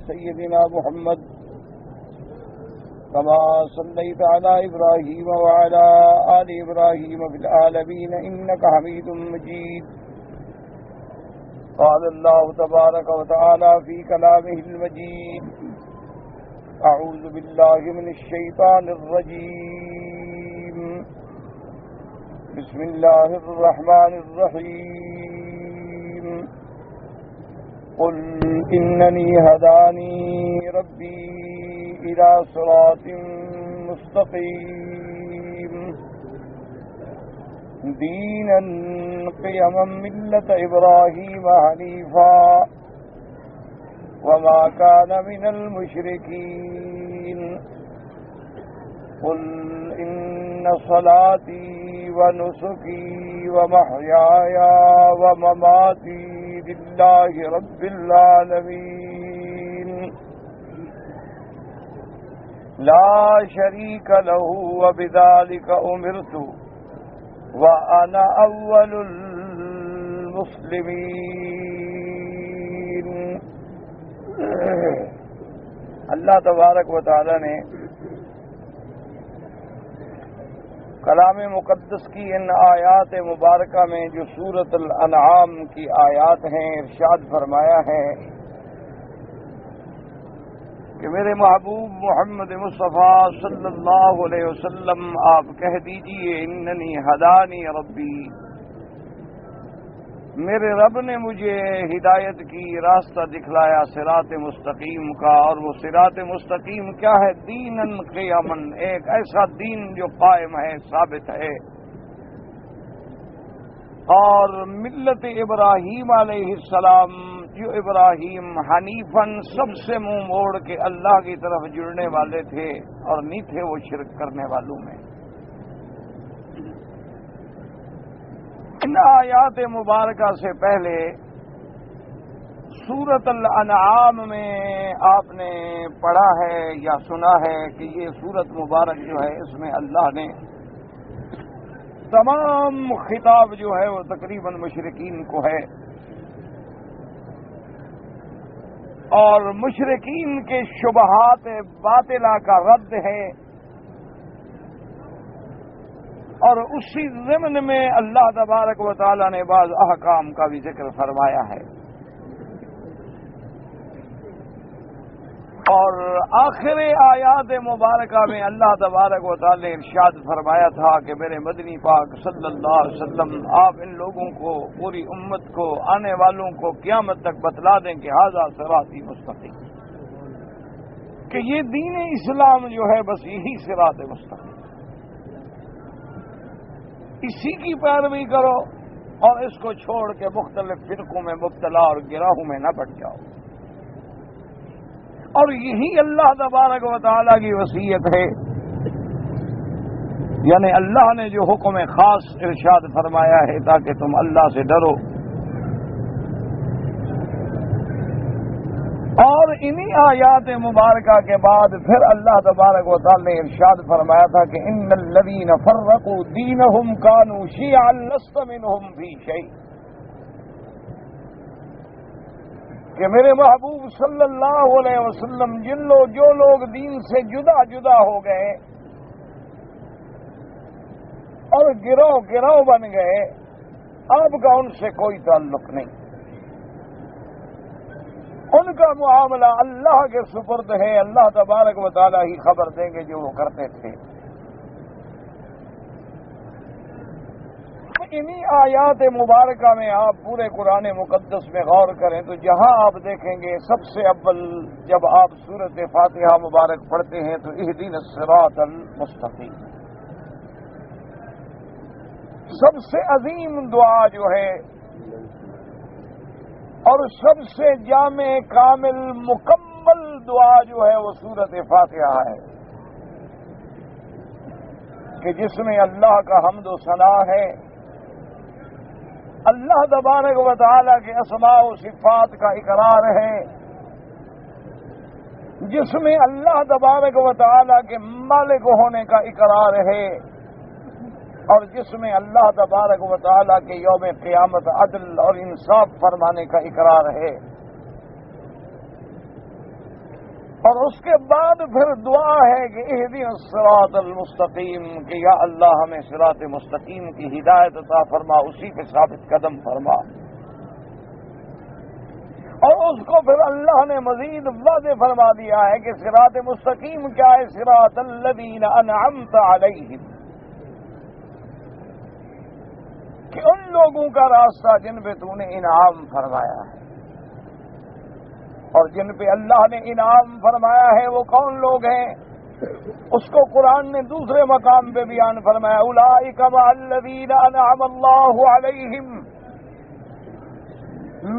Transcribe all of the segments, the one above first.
سيدنا محمد كما صليت على إبراهيم وعلى آل إبراهيم في العالمين إنك حميد مجيد. قال الله تبارك وتعالى في كلامه المجيد: أعوذ بالله من الشيطان الرجيم. بسم الله الرحمن الرحيم. قل إنني هداني ربي إلى صراط مستقيم دينا قيما ملة إبراهيم حنيفا وما كان من المشركين. قل إن صلاتي ونسكي ومحياي ومماتي لله رب العالمين لا شريك له وبذلك أمرت وأنا أول المسلمين. اللہ تبارک و تعالی نے کلام مقدس کی ان آیات مبارکہ میں جو سورۃ الانعام کی آیات ہیں ارشاد فرمایا ہے کہ میرے محبوب محمد مصطفیٰ صلی اللہ علیہ وسلم آپ کہہ دیجئے اننی ہدانی ربی، میرے رب نے مجھے ہدایت کی، راستہ دکھلایا صراط مستقیم کا. اور وہ صراط مستقیم کیا ہے؟ دیناً قیما، ایک ایسا دین جو قائم ہے، ثابت ہے. اور ملت ابراہیم علیہ السلام، جو ابراہیم حنیفاً سب سے منہ موڑ کے اللہ کی طرف جڑنے والے تھے اور نہیں تھے وہ شرک کرنے والوں میں. ان آیات مبارکہ سے پہلے سورۃ الانعام میں آپ نے پڑھا ہے یا سنا ہے کہ یہ سورت مبارک جو ہے اس میں اللہ نے تمام خطاب جو ہے وہ تقریباً مشرکین کو ہے، اور مشرکین کے شبہات باطلہ کا رد ہے. اور اسی ضمن میں اللہ تبارک و تعالی نے بعض احکام کا بھی ذکر فرمایا ہے. اور آخر آیات مبارکہ میں اللہ تبارک و تعالی نے ارشاد فرمایا تھا کہ میرے مدنی پاک صلی اللہ علیہ وسلم آپ ان لوگوں کو، پوری امت کو، آنے والوں کو قیامت تک بتلا دیں کہ ھذا صراطی مستقیم، کہ یہ دین اسلام جو ہے بس یہی صراط مستقیم، اسی کی پیروی کرو اور اس کو چھوڑ کے مختلف فرقوں میں مبتلا اور گروہوں میں نہ پڑ جاؤ. اور یہی اللہ تبارک و تعالیٰ کی وصیت ہے، یعنی اللہ نے جو حکم خاص ارشاد فرمایا ہے تاکہ تم اللہ سے ڈرو. اور انہی آیات مبارکہ کے بعد پھر اللہ تبارک و تعالی نے ارشاد فرمایا تھا کہ ان الذین فرقوا دینہم کانوا شیعا لست منہم فی شیء، کہ میرے محبوب صلی اللہ علیہ وسلم جو لوگ دین سے جدا جدا ہو گئے اور گروہ بن گئے، آپ کا ان سے کوئی تعلق نہیں، ان کا معاملہ اللہ کے سپرد ہے. اللہ تبارک و تعالی ہی خبر دیں گے جو وہ کرتے تھے. انہی آیات مبارکہ میں آپ پورے قرآن مقدس میں غور کریں تو جہاں آپ دیکھیں گے سب سے اول جب آپ سورۃ فاتحہ مبارک پڑھتے ہیں تو اہدنا الصراط المستقیم، سب سے عظیم دعا جو ہے اور سب سے جامع کامل مکمل دعا جو ہے وہ سورۃ فاتحہ ہے، کہ جس میں اللہ کا حمد و ثنا ہے، اللہ تبارک و تعالی کے اسماء و صفات کا اقرار ہے، جس میں اللہ تبارک و تعالی کے مالک ہونے کا اقرار ہے، اور جس میں اللہ تبارک و تعالی کے یوم قیامت عدل اور انصاف فرمانے کا اقرار ہے. اور اس کے بعد پھر دعا ہے کہ اہدنا الصراط المستقیم، کہ یا اللہ ہمیں صراط مستقیم کی ہدایت عطا فرما، اسی پہ ثابت قدم فرما۔ اور اس کو پھر اللہ نے مزید واضح فرما دیا ہے کہ صراط مستقیم کیا ہے؟ صراط الذین انعمت علیہم، کہ ان لوگوں کا راستہ جن پہ تو نے انعام فرمایا ہے، اور جن پہ اللہ نے انعام فرمایا ہے وہ کون لوگ ہیں؟ اس کو قرآن نے دوسرے مقام پہ بیان فرمایا، اولئک مع الذین انعم اللہ علیہم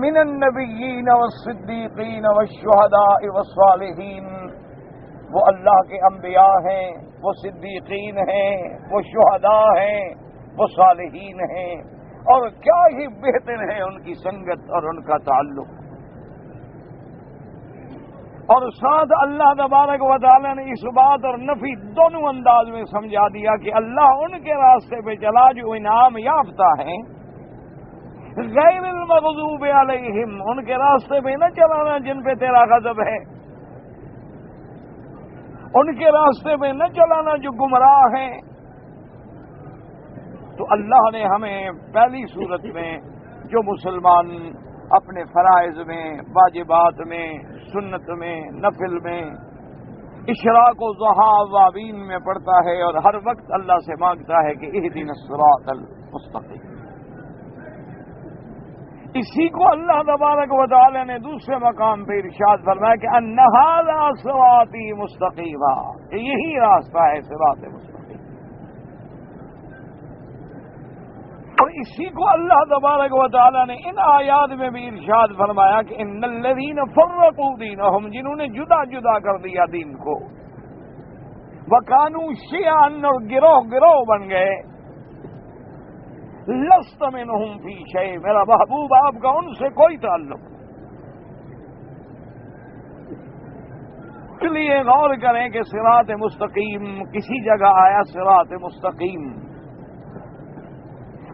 من النبیین والصدیقین والشہداء والصالحین، وہ اللہ کے انبیاء ہیں، وہ صدیقین ہیں، وہ شہداء ہیں، وہ صالحین ہیں، اور کیا ہی بہتر ہے ان کی سنگت اور ان کا تعلق۔ اور ساتھ اللہ تبارک و تعالی نے اس بات اور نفی دونوں انداز میں سمجھا دیا کہ اللہ ان کے راستے پہ چلا جو انعام یافتہ ہیں، غیر المغضوب علیہم، ان کے راستے پہ نہ چلانا جن پہ تیرا غضب ہے، ان کے راستے پہ نہ چلانا جو گمراہ ہیں۔ تو اللہ نے ہمیں پہلی صورت میں جو مسلمان اپنے فرائض میں، واجبات میں، سنت میں، نفل میں، اشراق و ضحیٰ اوابین میں پڑھتا ہے، اور ہر وقت اللہ سے مانگتا ہے کہ اہدنا الصراط المستقیم۔ اسی کو اللہ تبارک و تعالی نے دوسرے مقام پہ ارشاد فرمایا کہ ان ھذا صراطی مستقیما، کہ یہی راستہ ہے صراط مستقیم۔ اور اسی کو اللہ تبارک و تعالی نے ان آیات میں بھی ارشاد فرمایا کہ ان الذین فرقوا دینہم، جنہوں نے جدا جدا کر دیا دین کو، وکانوا شیعا، اور گروہ گروہ بن گئے، لست منہم فی شیء، میرا محبوب آپ کا ان سے کوئی تعلق نہیں۔ اس لیے غور کریں کہ صراط مستقیم کسی جگہ آیا صراط مستقیم،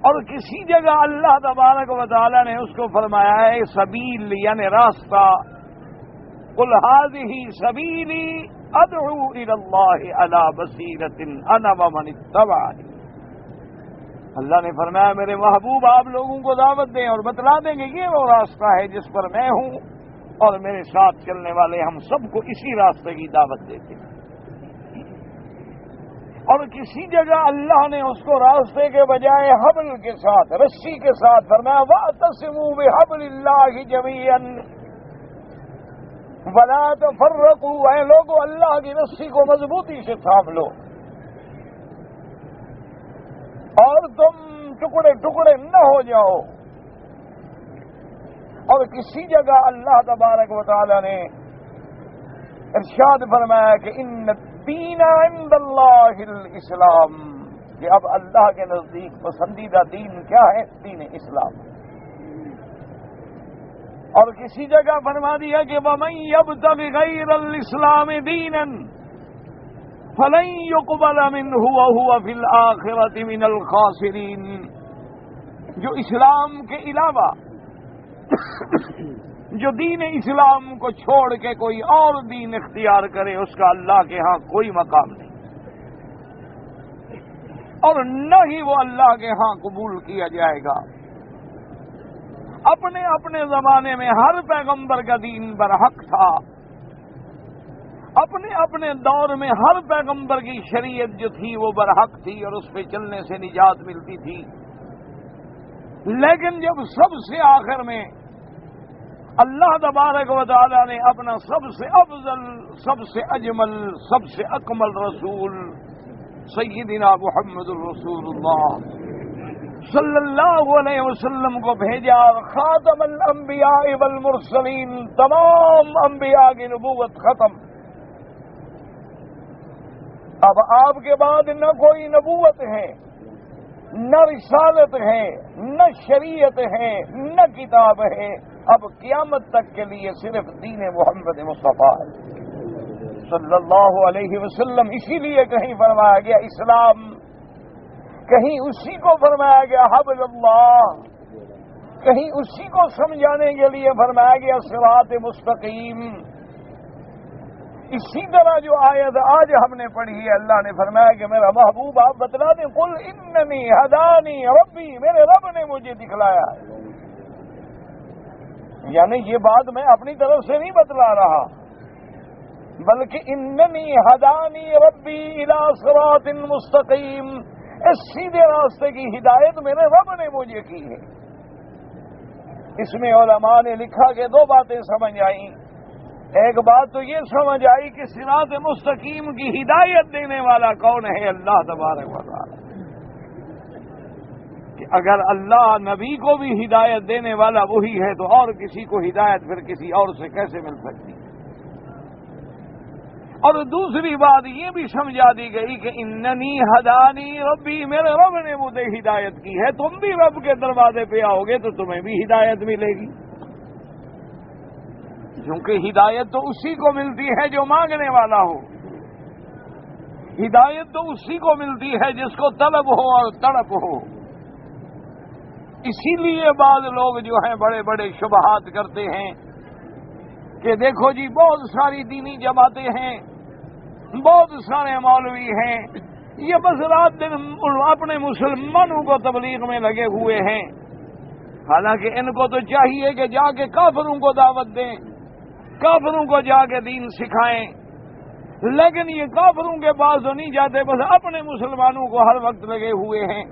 اور کسی جگہ اللہ تبارک و تعالی نے اس کو فرمایا ہے سبیل، یعنی راستہ۔ قل ھذہ سبیلی ادعو الی اللہ علی بصیرۃ انا ومن اتبعنی، اللہ نے فرمایا میرے محبوب آپ لوگوں کو دعوت دیں اور بتلا دیں کہ یہ وہ راستہ ہے جس پر میں ہوں اور میرے ساتھ چلنے والے، ہم سب کو اسی راستے کی دعوت دیتے ہیں۔ اور کسی جگہ اللہ نے اس کو راستے کے بجائے حبل کے ساتھ، رسی کے ساتھ فرمایا وَاعْتَصِمُوا بِحَبْلِ اللَّهِ جَمِيعًا وَلَا تَفَرَّقُوا، اے لوگو اللہ کی رسی کو مضبوطی سے تھام لو اور تم ٹکڑے ٹکڑے نہ ہو جاؤ۔ اور کسی جگہ اللہ تبارک و تعالی نے ارشاد فرمایا کہ ان الدین عند اللہ الاسلام، کہ اب اللہ کے نزدیک پسندیدہ دین کیا ہے؟ دین اسلام۔ اور کسی جگہ فرما دیا کہ وَمَن يَبْتَغِ غَيْرَ الْإِسْلَامِ دِينًا فَلَن يُقْبَلَ مِنْهُ وَهُوَ فِي الْآخِرَةِ مِنَ الْخَاسِرِينَ، جو اسلام کے علاوہ جو دین اسلام کو چھوڑ کے کوئی اور دین اختیار کرے، اس کا اللہ کے ہاں کوئی مقام نہیں، اور نہ ہی وہ اللہ کے ہاں قبول کیا جائے گا۔ اپنے اپنے زمانے میں ہر پیغمبر کا دین برحق تھا، اپنے اپنے دور میں ہر پیغمبر کی شریعت جو تھی وہ برحق تھی اور اس پہ چلنے سے نجات ملتی تھی، لیکن جب سب سے آخر میں اللہ تبارک و تعالی نے اپنا سب سے افضل، سب سے اجمل، سب سے اکمل رسول سیدنا محمد الرسول اللہ صلی اللہ علیہ وسلم کو بھیجا، خاتم الانبیاء والمرسلین، تمام انبیاء کی نبوت ختم۔ اب آپ کے بعد نہ کوئی نبوت ہے، نہ رسالت ہے، نہ شریعت ہے، نہ کتاب ہے، اب قیامت تک کے لیے صرف دین محمد مصطفیٰ صلی اللہ علیہ وسلم۔ اسی لیے کہیں فرمایا گیا اسلام، کہیں اسی کو فرمایا گیا حبل اللہ، کہیں اسی کو سمجھانے کے لیے فرمایا گیا صراط مستقیم۔ اسی طرح جو آیت آج ہم نے پڑھی ہے، اللہ نے فرمایا کہ میرا محبوب آپ بتلا دیں، قل اننی ہدانی ربی، میرے رب نے مجھے دکھلایا ہے. یعنی یہ بات میں اپنی طرف سے نہیں بتلا رہا، بلکہ اننی ہدانی ربی الی صراط مستقیم، اس سیدھے راستے کی ہدایت میرے رب نے مجھے کی ہے. اس میں علماء نے لکھا کہ دو باتیں سمجھ آئیں. ایک بات تو یہ سمجھ آئی کہ صراط مستقیم کی ہدایت دینے والا کون ہے؟ اللہ تبارک و تعالی. کہ اگر اللہ نبی کو بھی ہدایت دینے والا وہی ہے تو اور کسی کو ہدایت پھر کسی اور سے کیسے مل سکتی؟ اور دوسری بات یہ بھی سمجھا دی گئی کہ اننی ہدانی ربی، میرے رب نے مجھے ہدایت کی ہے. تم بھی رب کے دروازے پہ آؤ گے تو تمہیں بھی ہدایت ملے گی، کیونکہ ہدایت تو اسی کو ملتی ہے جو مانگنے والا ہو. ہدایت تو اسی کو ملتی ہے جس کو طلب ہو اور تڑپ ہو. اسی لیے بعض لوگ جو ہیں بڑے بڑے شبہات کرتے ہیں کہ دیکھو جی بہت ساری دینی جماعتیں ہیں، بہت سارے مولوی ہیں، یہ بس رات دن اپنے مسلمانوں کو تبلیغ میں لگے ہوئے ہیں. حالانکہ ان کو تو چاہیے کہ جا کے کافروں کو دعوت دیں، کافروں کو جا کے دین سکھائیں. لیکن یہ کافروں کے پاس تو نہیں جاتے، بس اپنے مسلمانوں کو ہر وقت لگے ہوئے ہیں.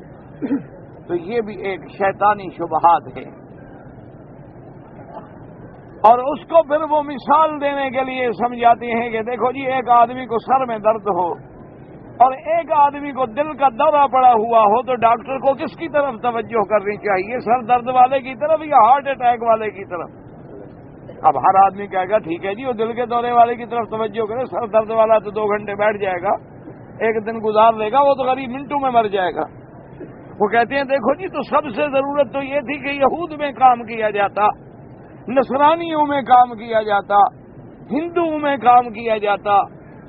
تو یہ بھی ایک شیطانی شبہات ہے. اور اس کو پھر وہ مثال دینے کے لیے سمجھاتے ہیں کہ دیکھو جی ایک آدمی کو سر میں درد ہو اور ایک آدمی کو دل کا دورہ پڑا ہوا ہو تو ڈاکٹر کو کس کی طرف توجہ کرنی چاہیے؟ سر درد والے کی طرف یا ہارٹ اٹیک والے کی طرف؟ اب ہر آدمی کہے گا ٹھیک ہے جی وہ دل کے دورے والے کی طرف توجہ کرے، سر درد والا تو 2 گھنٹے بیٹھ جائے گا، ایک دن گزار لے گا، وہ تو غریب منٹوں میں مر جائے گا. وہ کہتے ہیں دیکھو جی تو سب سے ضرورت تو یہ تھی کہ یہود میں کام کیا جاتا، نصرانیوں میں کام کیا جاتا، ہندوؤں میں کام کیا جاتا،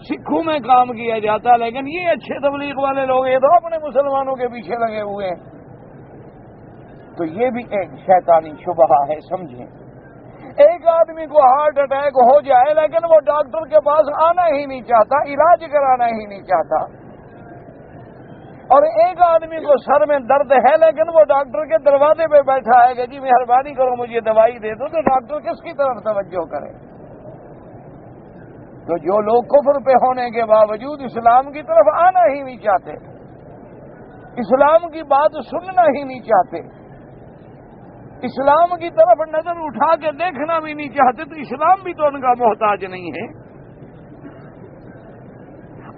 سکھوں میں کام کیا جاتا. لیکن یہ اچھے تبلیغ والے لوگ یہ تو اپنے مسلمانوں کے پیچھے لگے ہوئے ہیں. تو یہ بھی ایک شیطانی شبہ ہے. سمجھیں، ایک آدمی کو ہارٹ اٹیک ہو جائے لیکن وہ ڈاکٹر کے پاس آنا ہی نہیں چاہتا، علاج کرانا ہی نہیں چاہتا. اور ایک آدمی کو سر میں درد ہے لیکن وہ ڈاکٹر کے دروازے پہ بیٹھا ہے کہ جی مہربانی کرو مجھے دوائی دے دو، تو ڈاکٹر کس کی طرف توجہ کرے؟ تو جو لوگ کفر پہ ہونے کے باوجود اسلام کی طرف آنا ہی نہیں چاہتے، اسلام کی بات سننا ہی نہیں چاہتے، اسلام کی طرف نظر اٹھا کے دیکھنا بھی نہیں چاہتے، تو اسلام بھی تو ان کا محتاج نہیں ہے.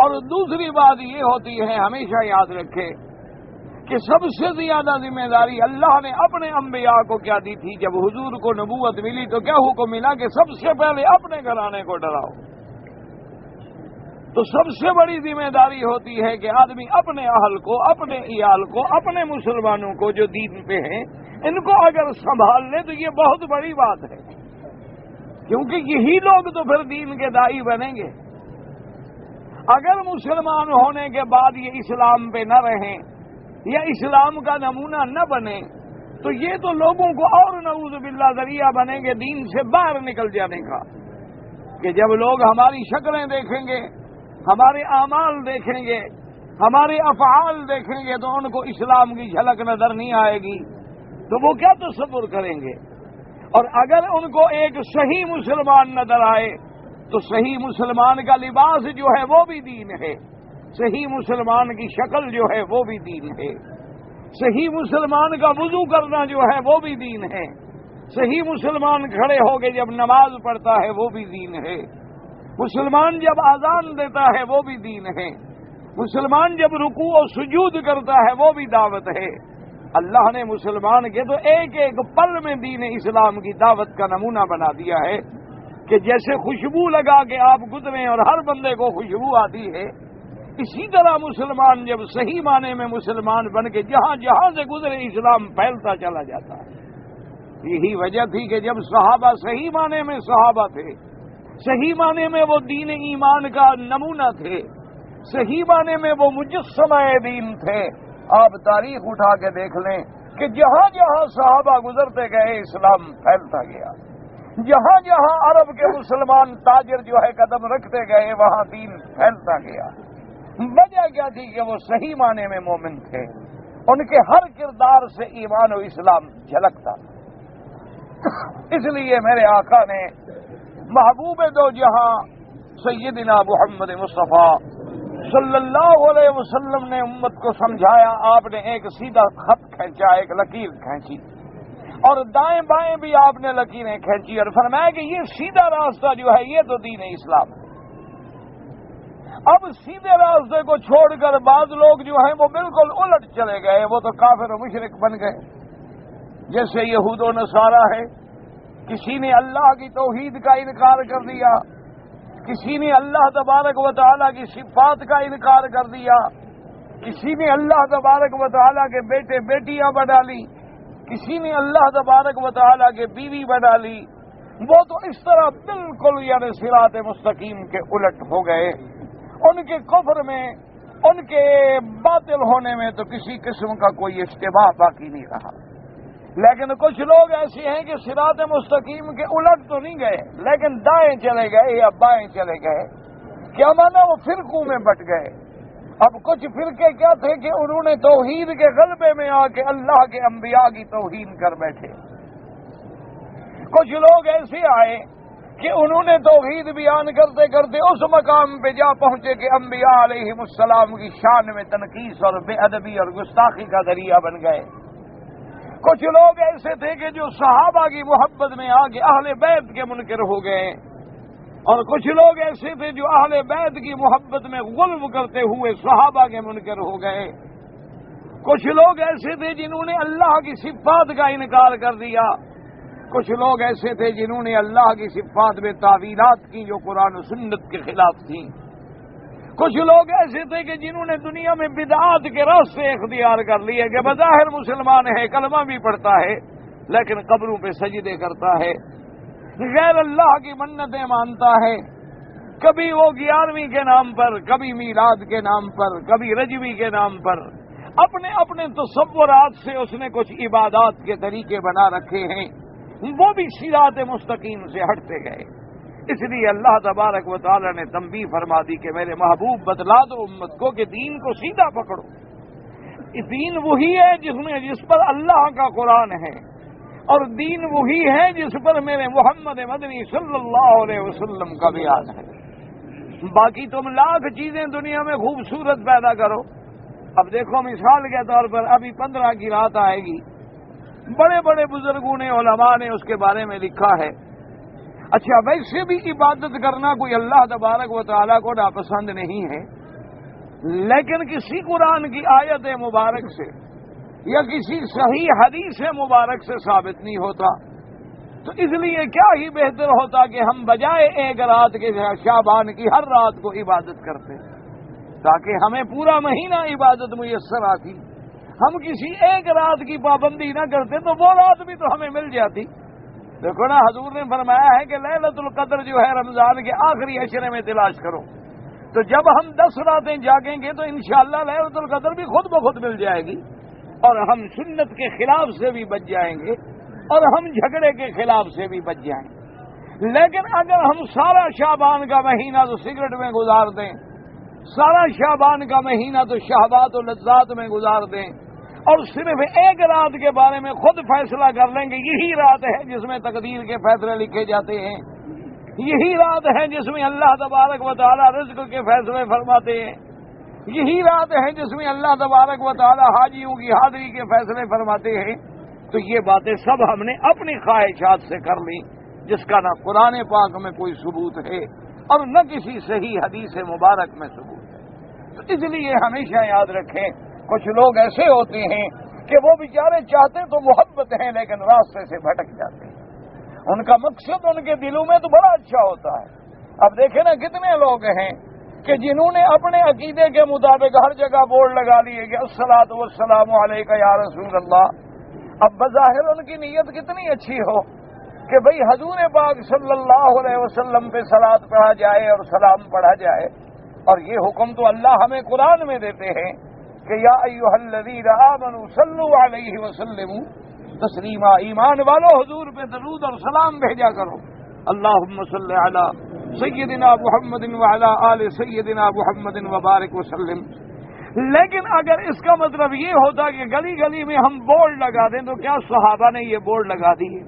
اور دوسری بات یہ ہوتی ہے، ہمیشہ یاد رکھے کہ سب سے زیادہ ذمہ داری اللہ نے اپنے انبیاء کو کیا دی تھی؟ جب حضور کو نبوت ملی تو کیا حکم ملا کہ سب سے پہلے اپنے گھرانے کو ڈراؤ. تو سب سے بڑی ذمہ داری ہوتی ہے کہ آدمی اپنے اہل کو، اپنے عیال کو، اپنے مسلمانوں کو جو دین پہ ہیں ان کو اگر سنبھال لے تو یہ بہت بڑی بات ہے، کیونکہ یہی لوگ تو پھر دین کے داعی بنیں گے. اگر مسلمان ہونے کے بعد یہ اسلام پہ نہ رہیں یا اسلام کا نمونہ نہ بنے تو یہ تو لوگوں کو اور نعوذ باللہ ذریعہ بنیں گے دین سے باہر نکل جانے کا. کہ جب لوگ ہماری شکلیں دیکھیں گے، ہمارے اعمال دیکھیں گے، ہمارے افعال دیکھیں گے تو ان کو اسلام کی جھلک نظر نہیں آئے گی تو وہ کیا تصور کریں گے؟ اور اگر ان کو ایک صحیح مسلمان نظر آئے تو صحیح مسلمان کا لباس جو ہے وہ بھی دین ہے، صحیح مسلمان کی شکل جو ہے وہ بھی دین ہے، صحیح مسلمان کا وضو کرنا جو ہے وہ بھی دین ہے، صحیح مسلمان کھڑے ہو کے جب نماز پڑھتا ہے وہ بھی دین ہے، مسلمان جب اذان دیتا ہے وہ بھی دین ہے، مسلمان جب رکوع و سجود کرتا ہے وہ بھی دعوت ہے. اللہ نے مسلمان کے تو ایک ایک پل میں دین اسلام کی دعوت کا نمونہ بنا دیا ہے کہ جیسے خوشبو لگا کے آپ گزریں اور ہر بندے کو خوشبو آتی ہے، اسی طرح مسلمان جب صحیح معنی میں مسلمان بن کے جہاں جہاں سے گزرے اسلام پھیلتا چلا جاتا ہے. یہی وجہ تھی کہ جب صحابہ صحیح معنی میں صحابہ تھے، صحیح معنی میں وہ دین ایمان کا نمونہ تھے، صحیح معنی میں وہ مجسمہ دین تھے. آپ تاریخ اٹھا کے دیکھ لیں کہ جہاں جہاں صحابہ گزرتے گئے اسلام پھیلتا گیا. جہاں جہاں عرب کے مسلمان تاجر جو ہے قدم رکھتے گئے وہاں دین پھیلتا گیا۔ وجہ کیا تھی کہ وہ صحیح معنی میں مومن تھے، ان کے ہر کردار سے ایمان و اسلام جھلکتا۔ اس لیے میرے آقا نے محبوب دو جہاں سیدنا محمد مصطفیٰ صلی اللہ علیہ وسلم نے امت کو سمجھایا۔ آپ نے ایک سیدھا خط کھینچا، ایک لکیر کھینچی، اور دائیں بائیں بھی آپ نے لکیریں کھینچی، اور فرمایا کہ یہ سیدھا راستہ جو ہے یہ تو دین اسلام ہے۔ اب سیدھے راستے کو چھوڑ کر بعض لوگ جو ہیں وہ بالکل الٹ چلے گئے، وہ تو کافر و مشرک بن گئے، جیسے یہود و نصارہ ہے۔ کسی نے اللہ کی توحید کا انکار کر دیا، کسی نے اللہ تبارک و تعالیٰ کی صفات کا انکار کر دیا، کسی نے اللہ تبارک و تعالیٰ کے بیٹے بیٹیاں بنا لی، کسی نے اللہ تبارک و تعالیٰ کے بیوی بنا لی۔ وہ تو اس طرح بالکل یعنی صراط مستقیم کے الٹ ہو گئے۔ ان کے کفر میں، ان کے باطل ہونے میں تو کسی قسم کا کوئی اشتباہ باقی نہیں رہا۔ لیکن کچھ لوگ ایسے ہیں کہ صراط مستقیم کے الٹ تو نہیں گئے، لیکن دائیں چلے گئے یا بائیں چلے گئے۔ کیا مانا؟ وہ فرقوں میں بٹ گئے۔ اب کچھ فرقے کیا تھے کہ انہوں نے توحید کے غلبے میں آ کے اللہ کے انبیاء کی توہین کر بیٹھے۔ کچھ لوگ ایسے آئے کہ انہوں نے توحید بیان کرتے کرتے اس مقام پہ جا پہنچے کہ انبیاء علیہ السلام کی شان میں تنقیص اور بے ادبی اور گستاخی کا ذریعہ بن گئے۔ کچھ لوگ ایسے تھے کہ جو صحابہ کی محبت میں آ کے اہل بیت کے منکر ہو گئے، اور کچھ لوگ ایسے تھے جو اہل بیت کی محبت میں غلو کرتے ہوئے صحابہ کے منکر ہو گئے۔ کچھ لوگ ایسے تھے جنہوں نے اللہ کی صفات کا انکار کر دیا۔ کچھ لوگ ایسے تھے جنہوں نے اللہ کی صفات میں تعویلات کی جو قرآن و سنت کے خلاف تھیں۔ کچھ لوگ ایسے تھے کہ جنہوں نے دنیا میں بدعات کے راستے اختیار کر لیے کہ بظاہر مسلمان ہے، کلمہ بھی پڑھتا ہے، لیکن قبروں پہ سجدے کرتا ہے، غیر اللہ کی منتیں مانتا ہے، کبھی وہ 11ویں کے نام پر، کبھی میلاد کے نام پر، کبھی رجوی کے نام پر اپنے اپنے تصورات سے اس نے کچھ عبادات کے طریقے بنا رکھے ہیں، وہ بھی صراط مستقیم سے ہٹتے گئے۔ اس لیے اللہ تبارک و تعالی نے تنبیہ فرما دی کہ میرے محبوب بتلا دو امت کو کہ دین کو سیدھا پکڑو۔ دین وہی ہے جس پر اللہ کا قرآن ہے، اور دین وہی ہے جس پر میرے محمد مدنی صلی اللہ علیہ وسلم کا بیان ہے۔ باقی تم لاکھ چیزیں دنیا میں خوبصورت پیدا کرو۔ اب دیکھو مثال کے طور پر ابھی 15 کی رات آئے گی، بڑے بڑے بزرگوں نے، علماء نے اس کے بارے میں لکھا ہے۔ اچھا، ویسے بھی عبادت کرنا کوئی اللہ تبارک و تعالیٰ کو ناپسند نہیں ہے، لیکن کسی قرآن کی آیت مبارک سے یا کسی صحیح حدیث مبارک سے ثابت نہیں ہوتا، تو اس لیے کیا ہی بہتر ہوتا کہ ہم بجائے ایک رات کے شعبان کی ہر رات کو عبادت کرتے، تاکہ ہمیں پورا مہینہ عبادت میسر آتی۔ ہم کسی ایک رات کی پابندی نہ کرتے تو وہ رات بھی تو ہمیں مل جاتی۔ دیکھو نا، حضور نے فرمایا ہے کہ لیلۃ القدر جو ہے رمضان کے آخری عشرے میں تلاش کرو، تو جب ہم 10 راتیں جاگیں گے تو انشاءاللہ لیلۃ القدر بھی خود بخود مل جائے گی، اور ہم سنت کے خلاف سے بھی بچ جائیں گے، اور ہم جھگڑے کے خلاف سے بھی بچ جائیں گے۔ لیکن اگر ہم سارا شعبان کا مہینہ تو سگریٹ میں گزار دیں، سارا شعبان کا مہینہ تو شہوات و لذات میں گزار دیں، اور صرف ایک رات کے بارے میں خود فیصلہ کر لیں گے یہی رات ہے جس میں تقدیر کے فیصلے لکھے جاتے ہیں، یہی رات ہے جس میں اللہ تبارک و تعالی رزق کے فیصلے فرماتے ہیں، یہی رات ہے جس میں اللہ تبارک و تعالی حاجیوں کی حاضری کے فیصلے فرماتے ہیں، تو یہ باتیں سب ہم نے اپنی خواہشات سے کر لی، جس کا نہ قرآن پاک میں کوئی ثبوت ہے اور نہ کسی صحیح حدیث مبارک میں ثبوت ہے۔ تو اس لیے ہمیشہ یاد رکھیں، کچھ لوگ ایسے ہوتے ہیں کہ وہ بیچارے چاہتے تو محبت ہیں لیکن راستے سے بھٹک جاتے ہیں، ان کا مقصد ان کے دلوں میں تو بڑا اچھا ہوتا ہے۔ اب دیکھیں نا، کتنے لوگ ہیں کہ جنہوں نے اپنے عقیدے کے مطابق ہر جگہ بورڈ لگا لیے کہ الصلاۃ والسلام علیک یا رسول اللہ۔ اب بظاہر ان کی نیت کتنی اچھی ہو کہ بھئی حضور پاک صلی اللہ علیہ وسلم پہ صلاۃ پڑھا جائے اور سلام پڑھا جائے، اور یہ حکم تو اللہ ہمیں قرآن میں دیتے ہیں کہ یا ایھا الذین آمنوا صلوا علیہ وسلموا تسلیما، ایمان والو حضور پہ درود اور سلام بھیجا کرو۔ اللہم صلی علی سیدنا محمد وعلی آل سیدنا محمد وبارک وسلم. لیکن اگر اس کا مطلب یہ ہوتا کہ گلی گلی میں ہم بورڈ لگا دیں تو کیا صحابہ نے یہ بورڈ لگا دیے؟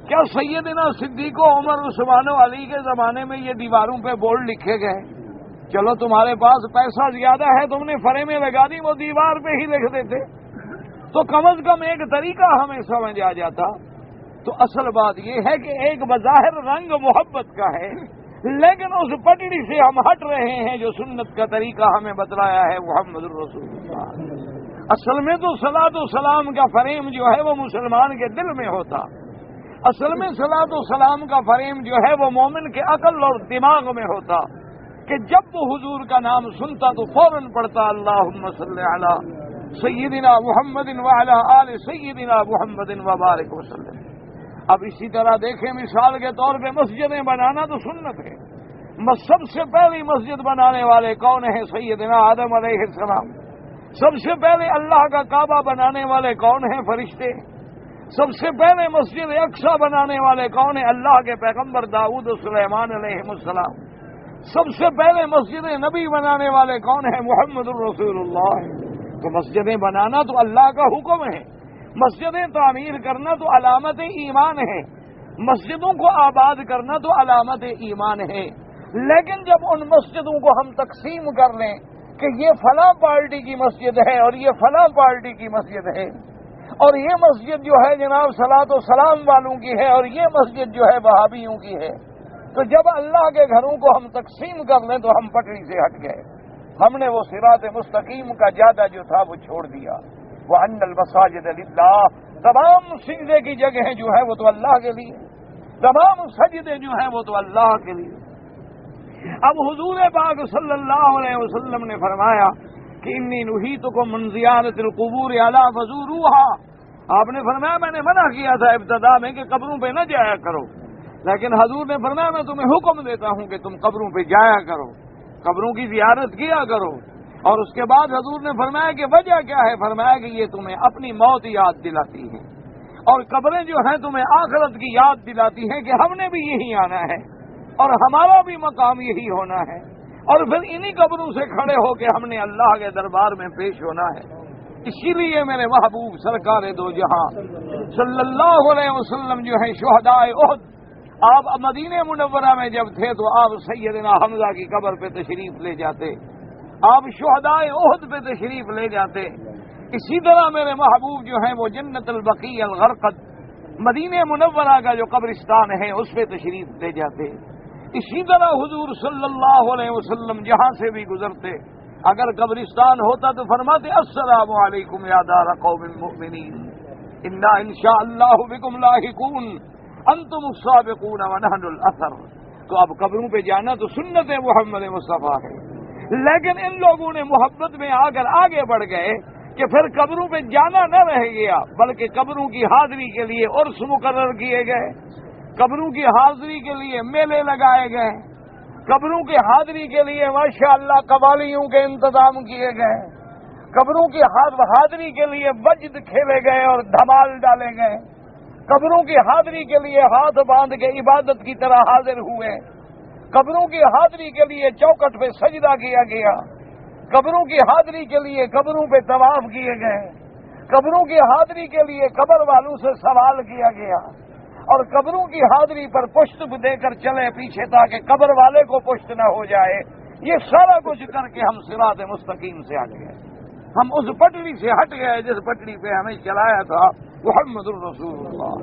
کیا سیدنا صدیق و عمر عثمان و علی کے زمانے میں یہ دیواروں پہ بورڈ لکھے گئے؟ چلو تمہارے پاس پیسہ زیادہ ہے، تم نے فرے لگا دی، وہ دیوار پہ ہی لکھ دیتے تو کم از کم ایک طریقہ ہمیں سمجھ آ جاتا. تو اصل بات یہ ہے کہ ایک بظاہر رنگ محبت کا ہے، لیکن اس پٹڑی سے ہم ہٹ رہے ہیں جو سنت کا طریقہ ہمیں بتلایا ہے محمد الرسول اللہ. اصل میں تو صلاۃ و سلام کا فریم جو ہے وہ مسلمان کے دل میں ہوتا. اصل میں صلاۃ و سلام کا فریم جو ہے وہ مومن کے عقل اور دماغ میں ہوتا کہ جب وہ حضور کا نام سنتا تو فوراً پڑھتا اللہم صلی علی سیدنا محمد وعلی آل سیدنا محمد وبارک وسلم. اب اسی طرح دیکھیں مثال کے طور پہ مسجدیں بنانا تو سنت ہے. سب سے پہلی مسجد بنانے والے کون ہیں؟ سیدنا آدم علیہ السلام. سب سے پہلے اللہ کا کعبہ بنانے والے کون ہیں؟ فرشتے. سب سے پہلے مسجد اقصی بنانے والے کون ہیں؟ اللہ کے پیغمبر داؤد و سلیمان علیہ السلام. سب سے پہلے مسجد نبی بنانے والے کون ہیں؟ محمد الرسول اللہ. تو مسجدیں بنانا تو اللہ کا حکم ہے، مسجدیں تعمیر کرنا تو علامت ایمان ہے، مسجدوں کو آباد کرنا تو علامت ایمان ہے. لیکن جب ان مسجدوں کو ہم تقسیم کر لیں کہ یہ فلاں پارٹی کی مسجد ہے اور یہ فلاں پارٹی کی مسجد ہے، اور یہ مسجد جو ہے جناب صلاۃ و سلام والوں کی ہے اور یہ مسجد جو ہے وہابیوں کی ہے، تو جب اللہ کے گھروں کو ہم تقسیم کر لیں تو ہم پٹڑی سے ہٹ گئے. ہم نے وہ صراط مستقیم کا جادہ جو تھا وہ چھوڑ دیا. وَأَنَّ الْمَسَاجِدَ لِلَّهِ، تمام سجدے کی جگہیں جو ہے وہ تو اللہ کے لیے، تمام سجدے جو ہیں وہ تو اللہ کے لیے. اب حضور پاک صلی اللہ علیہ وسلم نے فرمایا کہ انی نہیتکم من زیارت القبور الا فزوروها. آپ نے فرمایا میں نے منع کیا تھا ابتدا میں کہ قبروں پہ نہ جایا کرو، لیکن حضور نے فرمایا میں تمہیں حکم دیتا ہوں کہ تم قبروں پہ جایا کرو، قبروں کی زیارت کیا کرو. اور اس کے بعد حضور نے فرمایا کہ وجہ کیا ہے؟ فرمایا کہ یہ تمہیں اپنی موت یاد دلاتی ہیں اور قبریں جو ہیں تمہیں آخرت کی یاد دلاتی ہیں کہ ہم نے بھی یہی آنا ہے اور ہمارا بھی مقام یہی ہونا ہے، اور پھر انہی قبروں سے کھڑے ہو کے ہم نے اللہ کے دربار میں پیش ہونا ہے. اسی لیے میرے محبوب سرکار دو جہاں صلی اللہ علیہ وسلم جو ہیں شہدائے احد، آپ مدینہ منورہ میں جب تھے تو آپ سیدنا حمزہ کی قبر پہ تشریف لے جاتے، آپ شہدائے احد پہ تشریف لے جاتے. اسی طرح میرے محبوب جو ہیں وہ جنت البقیع الغرقد مدینہ منورہ کا جو قبرستان ہے اس پہ تشریف لے جاتے. اسی طرح حضور صلی اللہ علیہ وسلم جہاں سے بھی گزرتے اگر قبرستان ہوتا تو فرماتے السلام علیکم یا دار قوم مؤمنین انا انشاء اللہ بکم لاحقون انتم السابقون ونحن الاثر. تو اب قبروں پہ جانا تو سنت محمد مصطفیٰ ہے، لیکن ان لوگوں نے محبت میں آ کر آگے بڑھ گئے کہ پھر قبروں پہ جانا نہ رہ گیا بلکہ قبروں کی حاضری کے لیے عرس مقرر کیے گئے، قبروں کی حاضری کے لیے میلے لگائے گئے، قبروں کی حاضری کے لیے ماشاءاللہ قوالیوں کے انتظام کیے گئے، قبروں کی حاضری کے لیے وجد کھیلے گئے اور دھمال ڈالے گئے، قبروں کی حاضری کے لیے ہاتھ باندھ کے عبادت کی طرح حاضر ہوئے، قبروں کی حاضری کے لیے چوکٹ پہ سجدہ کیا گیا، قبروں کی حاضری کے لیے قبروں پہ طواف کیے گئے، قبروں کی حاضری کے لیے قبر والوں سے سوال کیا گیا، اور قبروں کی حاضری پر پشت دے کر چلے پیچھے تاکہ قبر والے کو پشت نہ ہو جائے. یہ سارا کچھ کر کے ہم صراط مستقیم سے ہٹ گئے، ہم اس پٹڑی سے ہٹ گئے جس پٹڑی پہ ہمیں چلایا تھا محمد الرسول اللہ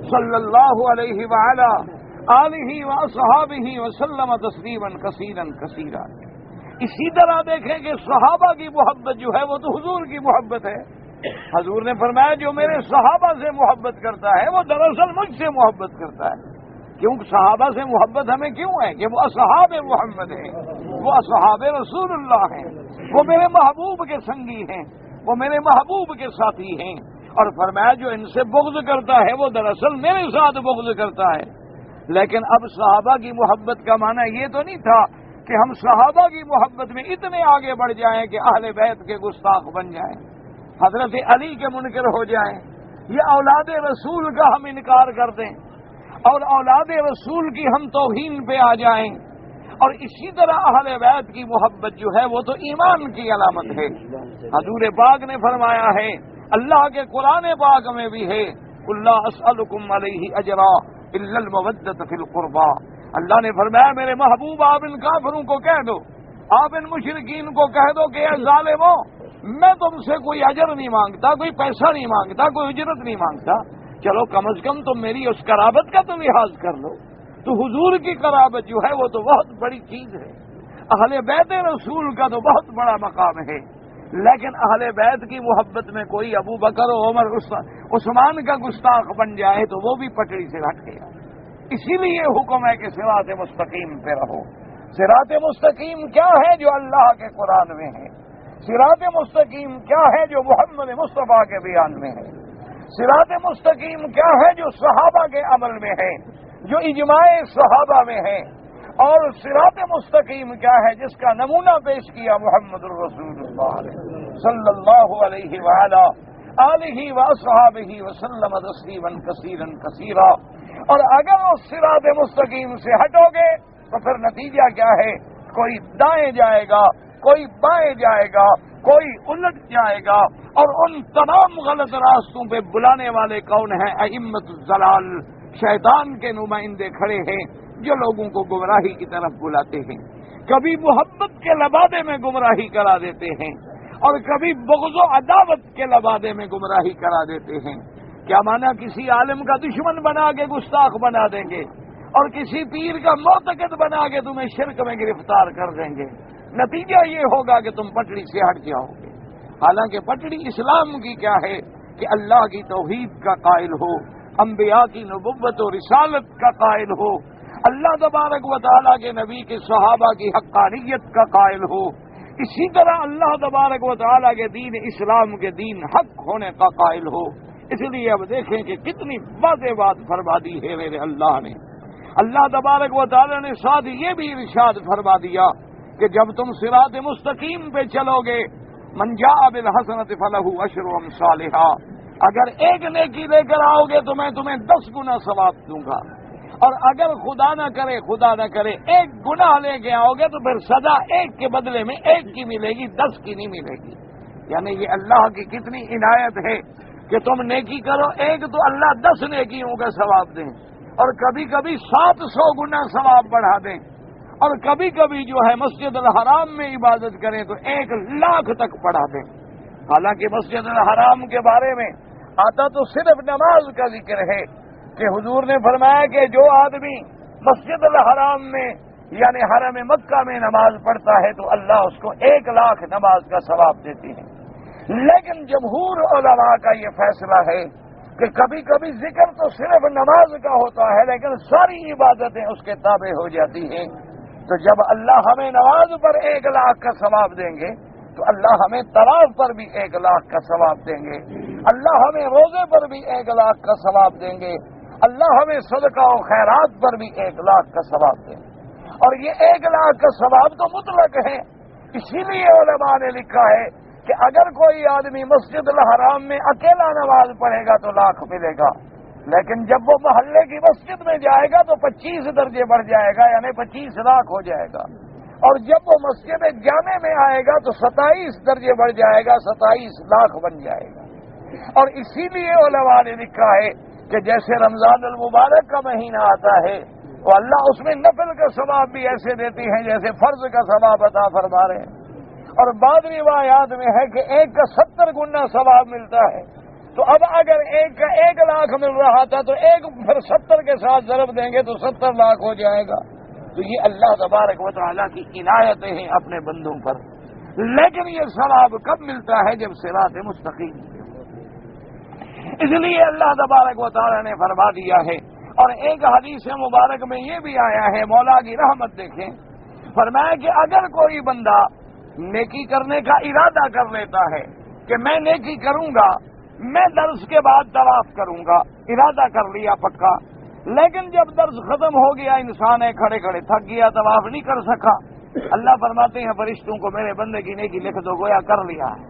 صلی اللہ علیہ وآلہ آلہ واصحابہ وسلم تسلیما کثیرا کثیرا. اسی طرح دیکھیں کہ صحابہ کی محبت جو ہے وہ تو حضور کی محبت ہے. حضور نے فرمایا جو میرے صحابہ سے محبت کرتا ہے وہ دراصل مجھ سے محبت کرتا ہے. کیونکہ صحابہ سے محبت ہمیں کیوں ہے کہ وہ اصحاب محمد ہیں، وہ اصحاب رسول اللہ ہیں، وہ میرے محبوب کے سنگی ہیں، وہ میرے محبوب کے ساتھی ہیں. اور فرمایا جو ان سے بغض کرتا ہے وہ دراصل میرے ساتھ بغض کرتا ہے. لیکن اب صحابہ کی محبت کا معنی یہ تو نہیں تھا کہ ہم صحابہ کی محبت میں اتنے آگے بڑھ جائیں کہ اہل بیت کے گستاخ بن جائیں، حضرت علی کے منکر ہو جائیں، یا اولاد رسول کا ہم انکار کر دیں. اور اولاد رسول کی ہم توہین پہ آ جائیں، اور اسی طرح اہل بیت کی محبت جو ہے وہ تو ایمان کی علامت ہے۔ حضور پاک نے فرمایا ہے، اللہ کے قرآن پاک میں بھی ہے، قُل لَا أَسْأَلُكُمْ عَلَيْهِ أَجْرًا إِلَّا الْمَوَدَّةَ فِي الْقُرْبَى۔ اللہ نے فرمایا میرے محبوب آپ ان کافروں کو کہہ دو، آپ ان مشرکین کو کہہ دو کہ اے ظالموں، میں تم سے کوئی اجر نہیں مانگتا، کوئی پیسہ نہیں مانگتا، کوئی اجرت نہیں مانگتا، چلو کم از کم تم میری اس قرابت کا تو لحاظ کر لو۔ تو حضور کی قرابت جو ہے وہ تو بہت بڑی چیز ہے، اہل بیت رسول کا تو بہت بڑا مقام ہے، لیکن اہل بیت کی محبت میں کوئی ابو بکر و عمر عثمان کا گستاخ بن جائے تو وہ بھی پٹڑی سے ہٹ گیا۔ اسی لیے حکم ہے کہ صراط مستقیم پہ رہو۔ صراط مستقیم کیا ہے؟ جو اللہ کے قرآن میں ہے۔ صراط مستقیم کیا ہے؟ جو محمد مصطفیٰ کے بیان میں ہے۔ صراط مستقیم کیا ہے؟ جو صحابہ کے عمل میں ہے، جو اجماع صحابہ میں ہے۔ اور صراط مستقیم کیا ہے؟ جس کا نمونہ پیش کیا محمد الرسول اللہ صلی اللہ علیہ وآلہ آلہ واصحابہ وسلم تسلیما کثیرا کثیرا۔ اور اگر اس صراط مستقیم سے ہٹو گے تو پھر نتیجہ کیا ہے؟ کوئی دائیں جائے گا، کوئی بائیں جائے گا، کوئی الٹ جائے گا، اور ان تمام غلط راستوں پہ بلانے والے کون ہیں؟ ائمۃ الضلال، شیطان کے نمائندے کھڑے ہیں جو لوگوں کو گمراہی کی طرف بلاتے ہیں، کبھی محبت کے لبادے میں گمراہی کرا دیتے ہیں اور کبھی بغض و عداوت کے لبادے میں گمراہی کرا دیتے ہیں۔ کیا مانا کسی عالم کا دشمن بنا کے گستاخ بنا دیں گے اور کسی پیر کا معتقد بنا کے تمہیں شرک میں گرفتار کر دیں گے، نتیجہ یہ ہوگا کہ تم پٹڑی سے ہٹ جاؤ گے۔ حالانکہ پٹڑی اسلام کی کیا ہے کہ اللہ کی توحید کا قائل ہو، انبیاء کی نبوت و رسالت کا قائل ہو، اللہ تبارک و تعالیٰ کے نبی کے صحابہ کی حقانیت کا قائل ہو، اسی طرح اللہ تبارک و تعالیٰ کے دین اسلام کے دین حق ہونے کا قائل ہو۔ اس لیے اب دیکھیں کہ کتنی واضح بات فرما دی ہے میرے اللہ نے۔ اللہ تبارک و تعالیٰ نے ساتھ یہ بھی ارشاد فرما دیا کہ جب تم صراط مستقیم پہ چلو گے، من جاء بالحسنۃ فلہ عشر امثالھا، اگر ایک نیکی لے کر آؤ گے تو میں تمہیں 10 گنا ثواب دوں گا، اور اگر خدا نہ کرے ایک گناہ لے کے آؤ گے تو پھر سزا ایک کے بدلے میں ایک کی ملے گی، 10 کی نہیں ملے گی۔ یعنی یہ اللہ کی کتنی عنایت ہے کہ تم نیکی کرو ایک تو اللہ 10 نیکیوں کا ثواب دیں، اور کبھی کبھی 700 گنا ثواب بڑھا دیں، اور کبھی کبھی جو ہے مسجد الحرام میں عبادت کریں تو 1,00,000 تک بڑھا دیں۔ حالانکہ مسجد الحرام کے بارے میں آتا تو صرف نماز کا ذکر ہے کہ حضور نے فرمایا کہ جو آدمی مسجد الحرام میں یعنی حرم مکہ میں نماز پڑھتا ہے تو اللہ اس کو 1,00,000 نماز کا ثواب دیتے ہیں۔ لیکن جمہور علماء کا یہ فیصلہ ہے کہ کبھی کبھی ذکر تو صرف نماز کا ہوتا ہے لیکن ساری عبادتیں اس کے تابع ہو جاتی ہیں۔ تو جب اللہ ہمیں نماز پر 1,00,000 کا ثواب دیں گے تو اللہ ہمیں طواف پر بھی 1,00,000 کا ثواب دیں گے، اللہ ہمیں روزے پر بھی 1,00,000 کا ثواب دیں گے، اللہ ہمیں صدقہ و خیرات پر بھی 1,00,000 کا ثواب دیں گے۔ اور یہ 1,00,000 کا ثواب تو مطلق ہے، اسی لیے علماء نے لکھا ہے کہ اگر کوئی آدمی مسجد الحرام میں اکیلا نماز پڑھے گا تو 1,00,000 ملے گا، لیکن جب وہ محلے کی مسجد میں جائے گا تو 25 درجے بڑھ جائے گا، یعنی 25,00,000 ہو جائے گا، اور جب وہ مسجد جامع میں آئے گا تو 27 درجے بڑھ جائے گا، 27,00,000 بن جائے گا۔ اور اسی لیے علماء نے لکھا ہے کہ جیسے رمضان المبارک کا مہینہ آتا ہے تو اللہ اس میں نفل کا ثواب بھی ایسے دیتے ہیں جیسے فرض کا ثواب عطا فرما رہے ہیں، اور بعض روایات میں ہے کہ ایک کا 70 گنا ثواب ملتا ہے۔ تو اب اگر ایک کا 1,00,000 مل رہا تھا تو ایک پھر 70 کے ساتھ ضرب دیں گے تو 70,00,000 ہو جائے گا۔ تو یہ اللہ تبارک و تعالیٰ کی عنایتیں ہیں اپنے بندوں پر، لیکن یہ ثواب کب ملتا ہے؟ جب صراط مستقیم۔ اس لیے اللہ تبارک و تعالیٰ نے فرما دیا ہے، اور ایک حدیث مبارک میں یہ بھی آیا ہے، مولا کی رحمت دیکھیں، فرمایا کہ اگر کوئی بندہ نیکی کرنے کا ارادہ کر لیتا ہے کہ میں نیکی کروں گا، میں درس کے بعد طواف کروں گا، ارادہ کر لیا پکا، لیکن جب درس ختم ہو گیا انسان ہے کھڑے کھڑے تھک گیا، طواف نہیں کر سکا، اللہ فرماتے ہیں فرشتوں کو میرے بندے کی نیکی لکھ دو، گویا کر لیا ہے،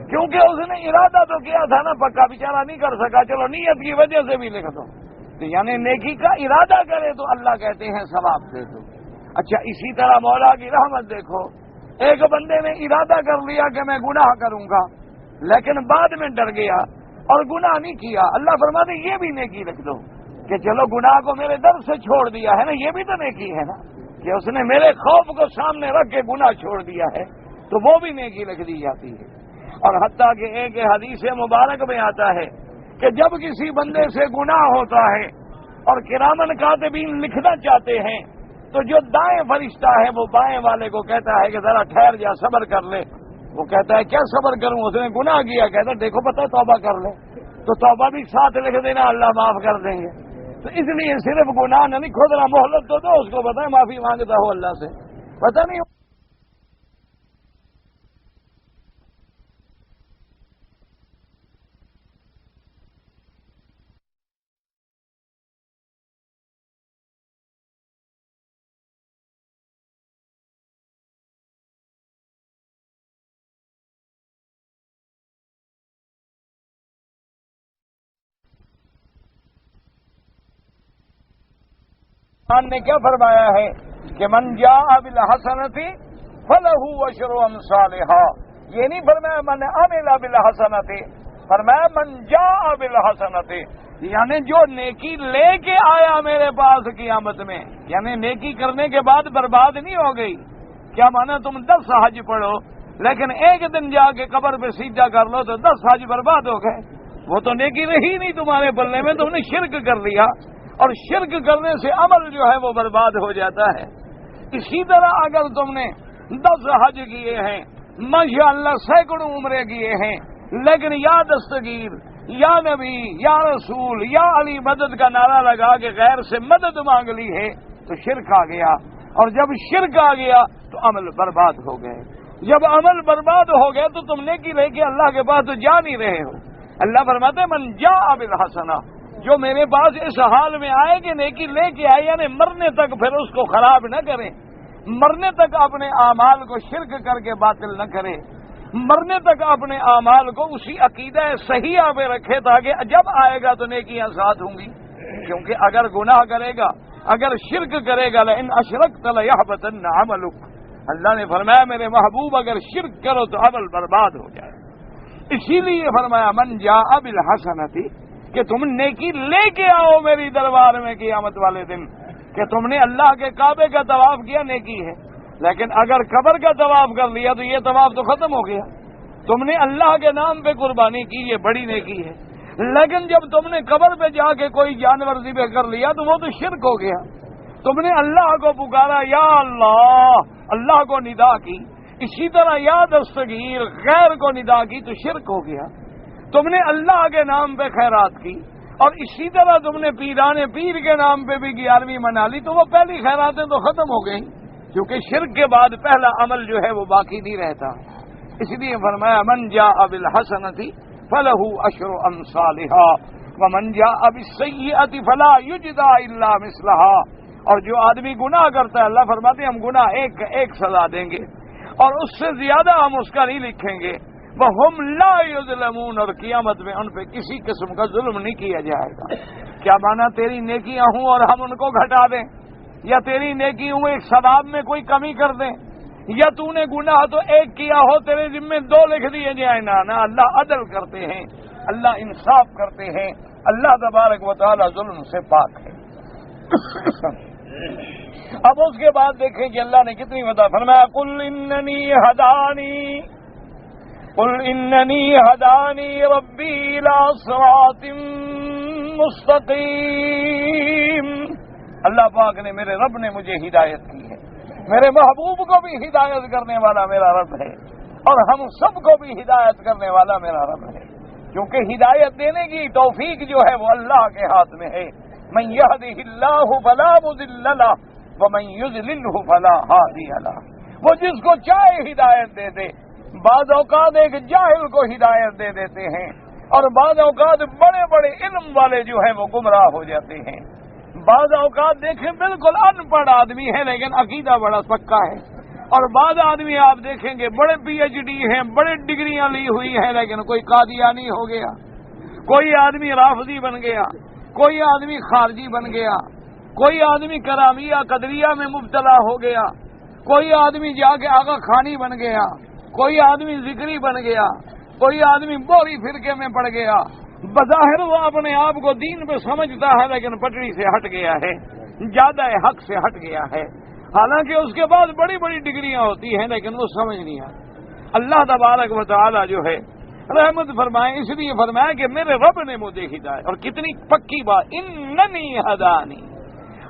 کیونکہ اس نے ارادہ تو کیا تھا نا پکا، بیچارہ نہیں کر سکا، چلو نیت کی وجہ سے بھی لکھ دو۔ تو یعنی نیکی کا ارادہ کرے تو اللہ کہتے ہیں ثواب دے دو۔ اچھا اسی طرح مولا کی رحمت دیکھو، ایک بندے نے ارادہ کر لیا کہ میں گناہ کروں گا، لیکن بعد میں ڈر گیا اور گناہ نہیں کیا، اللہ فرماتے یہ بھی نیکی لکھ دو کہ چلو گناہ کو میرے ڈر سے چھوڑ دیا ہے نا، یہ بھی تو نیکی ہے نا کہ اس نے میرے خوف کو سامنے رکھ کے گناہ چھوڑ دیا ہے، تو وہ بھی نیکی لکھ دی جاتی ہے۔ اور حتیٰ کہ ایک حدیث مبارک میں آتا ہے کہ جب کسی بندے سے گناہ ہوتا ہے اور کرامن کاتبین لکھنا چاہتے ہیں تو جو دائیں فرشتہ ہے وہ بائیں والے کو کہتا ہے کہ ذرا ٹھہر جا، صبر کر لے۔ وہ کہتا ہے کیا صبر کروں، اس نے گناہ کیا، کہتا ہے دیکھو پتہ توبہ کر لے، تو توبہ بھی ساتھ لکھ دینا، اللہ معاف کر دیں گے۔ تو اس لیے صرف گناہ نہ نہیں کھودنا، مہلت تو دو اس کو، پتہ ہے معافی مانگتا ہو اللہ سے، پتہ نہیں نے کیا فرمایا ہے کہ من جاء بالحسنۃ فلہ عشر امثالھا، یہ نہیں فرمایا من عمل بالحسنۃ، فرمایا من جاء بالحسنۃ، یعنی جو نیکی لے کے آیا میرے پاس قیامت میں، یعنی نیکی کرنے کے بعد برباد نہیں ہو گئی۔ کیا مانا تم 10 حج پڑھو لیکن ایک دن جا کے قبر پہ سجدہ کر لو تو 10 حج برباد ہو گئے، وہ تو نیکی رہی نہیں تمہارے پلے میں، تم نے شرک کر لیا، اور شرک کرنے سے عمل جو ہے وہ برباد ہو جاتا ہے۔ اسی طرح اگر تم نے 10 حج کیے ہیں، ماشاءاللہ سینکڑوں عمرے کیے ہیں، لیکن یا دستگیر یا نبی یا رسول یا علی مدد کا نعرہ لگا کے غیر سے مدد مانگ لی ہے تو شرک آ گیا، اور جب شرک آ گیا تو عمل برباد ہو گئے۔ جب عمل برباد ہو گیا تو تم نیکی لے کے اللہ کے پاس تو جا نہیں رہے ہو۔ اللہ فرماتے ہیں من جاء بالحسنہ، جو میرے پاس اس حال میں آئے کہ نیکی لے کے آئے، یعنی مرنے تک پھر اس کو خراب نہ کریں، مرنے تک اپنے اعمال کو شرک کر کے باطل نہ کرے، مرنے تک اپنے اعمال کو اسی عقیدہ صحیحہ پہ رکھے تاکہ جب آئے گا تو نیکیاں ساتھ ہوں گی۔ کیونکہ اگر گناہ کرے گا، اگر شرک کرے گا، لئن اشرکت لیحبطن عملک، اللہ نے فرمایا میرے محبوب اگر شرک کرو تو عمل برباد ہو جائے۔ اسی لیے فرمایا من جاء بالحسنۃ کہ تم نیکی لے کے آؤ میری دربار میں قیامت والے دن، کہ تم نے اللہ کے کعبے کا طواف کیا نیکی ہے، لیکن اگر قبر کا طواف کر لیا تو یہ طواف تو ختم ہو گیا۔ تم نے اللہ کے نام پہ قربانی کی، یہ بڑی نیکی ہے، لیکن جب تم نے قبر پہ جا کے کوئی جانور ذبح کر لیا تو وہ تو شرک ہو گیا۔ تم نے اللہ کو پکارا یا اللہ، اللہ کو ندا کی، اسی طرح یا دستگیر غیر کو ندا کی تو شرک ہو گیا۔ تم نے اللہ کے نام پہ خیرات کی، اور اسی طرح تم نے پیران پیر کے نام پہ بھی 11ویں منا لی، تو وہ پہلی خیراتیں تو ختم ہو گئیں، کیونکہ شرک کے بعد پہلا عمل جو ہے وہ باقی نہیں رہتا۔ اس لیے فرمایا من جاء بالحسنۃ فلہ عشر امثالھا ومن جاء بالسیئۃ فلا یجزی الا مثلھا، اور جو آدمی گناہ کرتا ہے اللہ فرماتے ہیں ہم گناہ ایک سزا دیں گے اور اس سے زیادہ ہم اس کا نہیں لکھیں گے، وَهُمْ لَا يُظْلَمُونَ، اور قیامت میں ان پہ کسی قسم کا ظلم نہیں کیا جائے گا۔ کیا مانا تیری نیکیاں ہوں اور ہم ان کو گھٹا دیں، یا تیری نیکی ہوں ایک ثواب میں کوئی کمی کر دیں، یا تو نے گناہ تو ایک کیا ہو تیرے ذمہ 2 لکھ دیے جائیں، نہ اللہ عدل کرتے ہیں، اللہ انصاف کرتے ہیں، اللہ تبارک و تعالی ظلم سے پاک ہے۔ اب اس کے بعد دیکھیں کہ اللہ نے کتنی وضاحت فرمایا قل اننی ہدانی ربی الی صراط مستقیم، اللہ پاک نے میرے رب نے مجھے ہدایت کی ہے، میرے محبوب کو بھی ہدایت کرنے والا میرا رب ہے، اور ہم سب کو بھی ہدایت کرنے والا میرا رب ہے، کیونکہ ہدایت دینے کی توفیق جو ہے وہ اللہ کے ہاتھ میں ہے۔ من یہدہ اللہ فلا مضل لہ ومن یضللہ فلا ہادی لہ، وہ جس کو چاہے ہدایت دے دے۔ بعض اوقات ایک جاہل کو ہدایت دے دیتے ہیں، اور بعض اوقات بڑے بڑے علم والے جو ہیں وہ گمراہ ہو جاتے ہیں۔ بعض اوقات دیکھیں بالکل ان پڑھ آدمی ہے لیکن عقیدہ بڑا پکا ہے، اور بعض آدمی آپ دیکھیں گے بڑے PhD ہیں، بڑے ڈگریاں لی ہوئی ہیں، لیکن کوئی قادیانی ہو گیا، کوئی آدمی رافضی بن گیا، کوئی آدمی خارجی بن گیا، کوئی آدمی کرامیہ قدریہ میں مبتلا ہو گیا، کوئی آدمی جا کے آغا خانی بن گیا، کوئی آدمی ذکری بن گیا، کوئی آدمی بوری فرقے میں پڑ گیا. بظاہر وہ اپنے آپ کو دین پہ سمجھتا ہے لیکن پٹڑی سے ہٹ گیا ہے، زیادہ حق سے ہٹ گیا ہے. حالانکہ اس کے بعد بڑی بڑی ڈگریاں ہوتی ہیں لیکن وہ سمجھ نہیں آتی. اللہ تبارک و تعالی جو ہے رحمت فرمائے، اس لیے فرمایا کہ میرے رب نے مجھے ہدایت، اور کتنی پکی بات، اننی ہدانی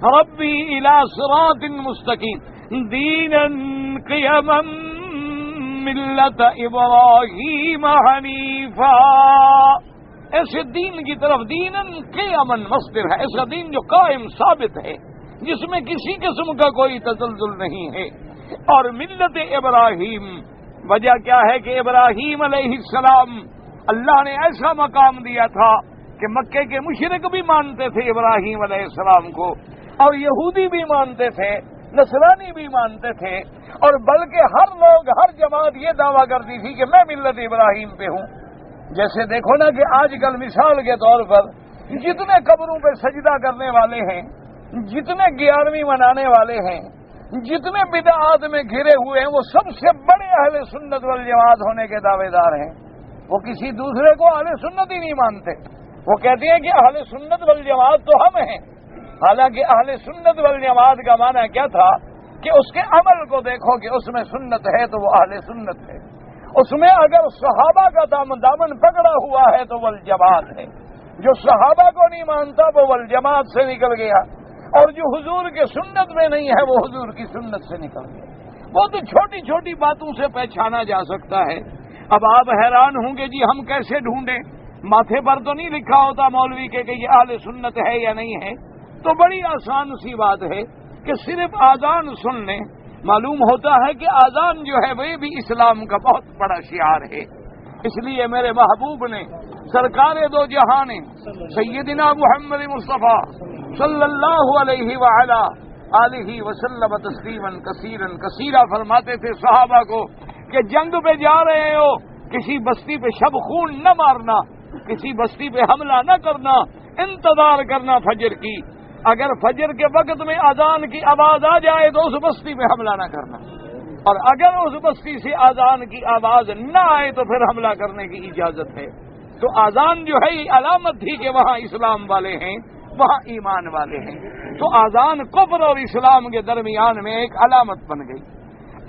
ربی الی صراط مستقیم دینا قیما ملت ابراہیم حنیفا. ایسے دین کی طرف، دینا قیما مصدر ہے، ایسا دین جو قائم ثابت ہے، جس میں کسی قسم کا کوئی تزلزل نہیں ہے. اور ملت ابراہیم، وجہ کیا ہے کہ ابراہیم علیہ السلام اللہ نے ایسا مقام دیا تھا کہ مکے کے مشرک بھی مانتے تھے ابراہیم علیہ السلام کو، اور یہودی بھی مانتے تھے، نصرانی بھی مانتے تھے، اور بلکہ ہر لوگ، ہر جماعت یہ دعویٰ کرتی تھی کہ میں ملت ابراہیم پہ ہوں. جیسے دیکھو نا کہ آج کل مثال کے طور پر جتنے قبروں پہ سجدہ کرنے والے ہیں، جتنے 11ویں منانے والے ہیں، جتنے بدعات میں گھرے ہوئے ہیں، وہ سب سے بڑے اہل سنت والجماعت ہونے کے دعوے دار ہیں. وہ کسی دوسرے کو اہل سنت ہی نہیں مانتے. وہ کہتے ہیں کہ اہل سنت والجماعت تو ہم ہیں. حالانکہ اہل سنت والجماعت کا معنی کیا تھا کہ اس کے عمل کو دیکھو کہ اس میں سنت ہے تو وہ اہل سنت ہے. اس میں اگر صحابہ کا دامن پکڑا ہوا ہے تو والجماعت ہے. جو صحابہ کو نہیں مانتا وہ والجماعت سے نکل گیا، اور جو حضور کے سنت میں نہیں ہے وہ حضور کی سنت سے نکل گیا. وہ تو چھوٹی چھوٹی باتوں سے پہچانا جا سکتا ہے. اب آپ حیران ہوں گے جی ہم کیسے ڈھونڈیں؟ ماتھے پر تو نہیں لکھا ہوتا مولوی کے کہ یہ اہل سنت ہے یا نہیں ہے. تو بڑی آسان سی بات ہے کہ صرف آذان سن لیں، معلوم ہوتا ہے کہ آذان جو ہے وہ بھی اسلام کا بہت بڑا شعار ہے. اس لیے میرے محبوب نے، سرکار دو جہاں نے، سیدنا محمد مصطفیٰ صلی اللہ علیہ وعلا آلہ وسلم تسلیما کثیرا کثیرا فرماتے تھے صحابہ کو کہ جنگ پہ جا رہے ہو، کسی بستی پہ شب خون نہ مارنا، کسی بستی پہ حملہ نہ کرنا، انتظار کرنا فجر کی. اگر فجر کے وقت میں اذان کی آواز آ جائے تو اس بستی پہ حملہ نہ کرنا، اور اگر اس بستی سے اذان کی آواز نہ آئے تو پھر حملہ کرنے کی اجازت ہے. تو اذان جو ہے یہ علامت تھی کہ وہاں اسلام والے ہیں، وہاں ایمان والے ہیں. تو اذان کفر اور اسلام کے درمیان میں ایک علامت بن گئی.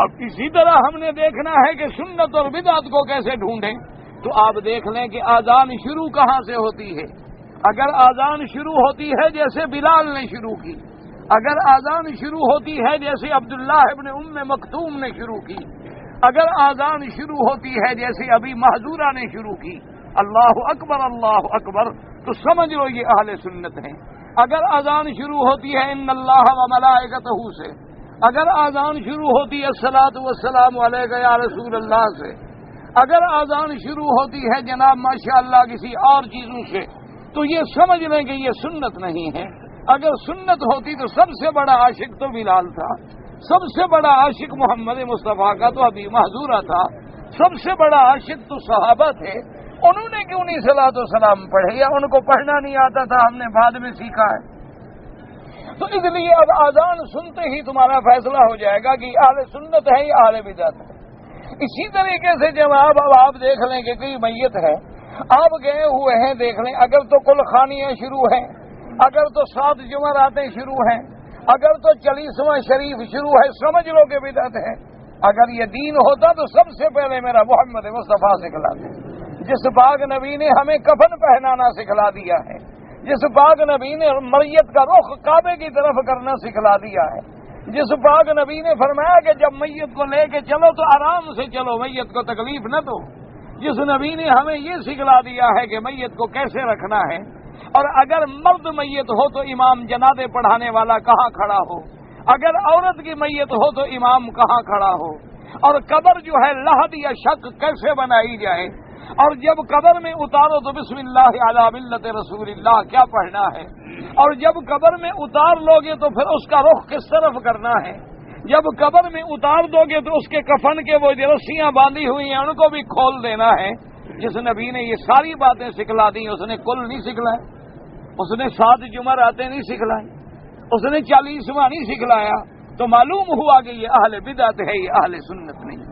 اب اسی طرح ہم نے دیکھنا ہے کہ سنت اور بدعت کو کیسے ڈھونڈیں. تو آپ دیکھ لیں کہ اذان شروع کہاں سے ہوتی ہے. اگر اذان شروع ہوتی ہے جیسے بلال نے شروع کی، اگر اذان شروع ہوتی ہے جیسے عبداللہ ابن ام مکتوم نے شروع کی، اگر اذان شروع ہوتی ہے جیسے ابھی محذورہ نے شروع کی، اللہ اکبر، تو سمجھ لو یہ اہل سنت ہیں. اگر اذان شروع ہوتی ہے ان اللہ و ملائکتہ سے، اگر اذان شروع ہوتی ہے الصلاۃ والسلام علیک یا رسول اللہ سے، اگر اذان شروع ہوتی ہے جناب ماشاءاللہ کسی اور چیزوں سے، تو یہ سمجھ لیں کہ یہ سنت نہیں ہے. اگر سنت ہوتی تو سب سے بڑا عاشق تو بلال تھا، سب سے بڑا عاشق محمد مصطفیٰ کا تو ابھی محذورہ تھا، سب سے بڑا عاشق تو صحابہ تھے. انہوں نے کیوں نہیں صلاۃ و سلام پڑھے، یا ان کو پڑھنا نہیں آتا تھا، ہم نے بعد میں سیکھا ہے. تو اس لیے اب اذان سنتے ہی تمہارا فیصلہ ہو جائے گا کہ اہل سنت ہے یا اہل بدعت ہے. اسی طریقے سے جب آپ دیکھ لیں کہ کوئی میت ہے، آپ گئے ہوئے ہیں، دیکھ لیں اگر تو کل خانیاں شروع ہیں، اگر تو 7 جمعراتیں شروع ہیں، اگر تو 40واں شریف شروع ہے، سمجھ لو کہ بدعت ہے. اگر یہ دین ہوتا تو سب سے پہلے میرا محمد مصطفیٰ سکھلاتے، جس پاک نبی نے ہمیں کفن پہنانا سکھلا دیا ہے، جس پاک نبی نے میت کا رخ کعبے کی طرف کرنا سکھلا دیا ہے، جس پاک نبی نے فرمایا کہ جب میت کو لے کے چلو تو آرام سے چلو، میت کو تکلیف نہ دو، جس نبی نے ہمیں یہ سکھلا دیا ہے کہ میت کو کیسے رکھنا ہے. اور اگر مرد میت ہو تو امام جنازے پڑھانے والا کہاں کھڑا ہو، اگر عورت کی میت ہو تو امام کہاں کھڑا ہو، اور قبر جو ہے لحد یا شق کیسے بنائی جائے، اور جب قبر میں اتارو تو بسم اللہ علی ملت رسول اللہ کیا پڑھنا ہے، اور جب قبر میں اتار لوگے تو پھر اس کا رخ کس طرف کرنا ہے، جب قبر میں اتار دو گے تو اس کے کفن کے وہ جو رسیاں باندھی ہوئی ہیں ان کو بھی کھول دینا ہے. جس نبی نے یہ ساری باتیں سکھلا دی اس نے کل نہیں سکھلائے. اس نے 7 جمعراتیں نہیں سکھلائی، اس نے 40واں نہیں سکھلایا، تو معلوم ہوا کہ یہ اہل بدعت ہے، یہ اہل سنت نہیں۔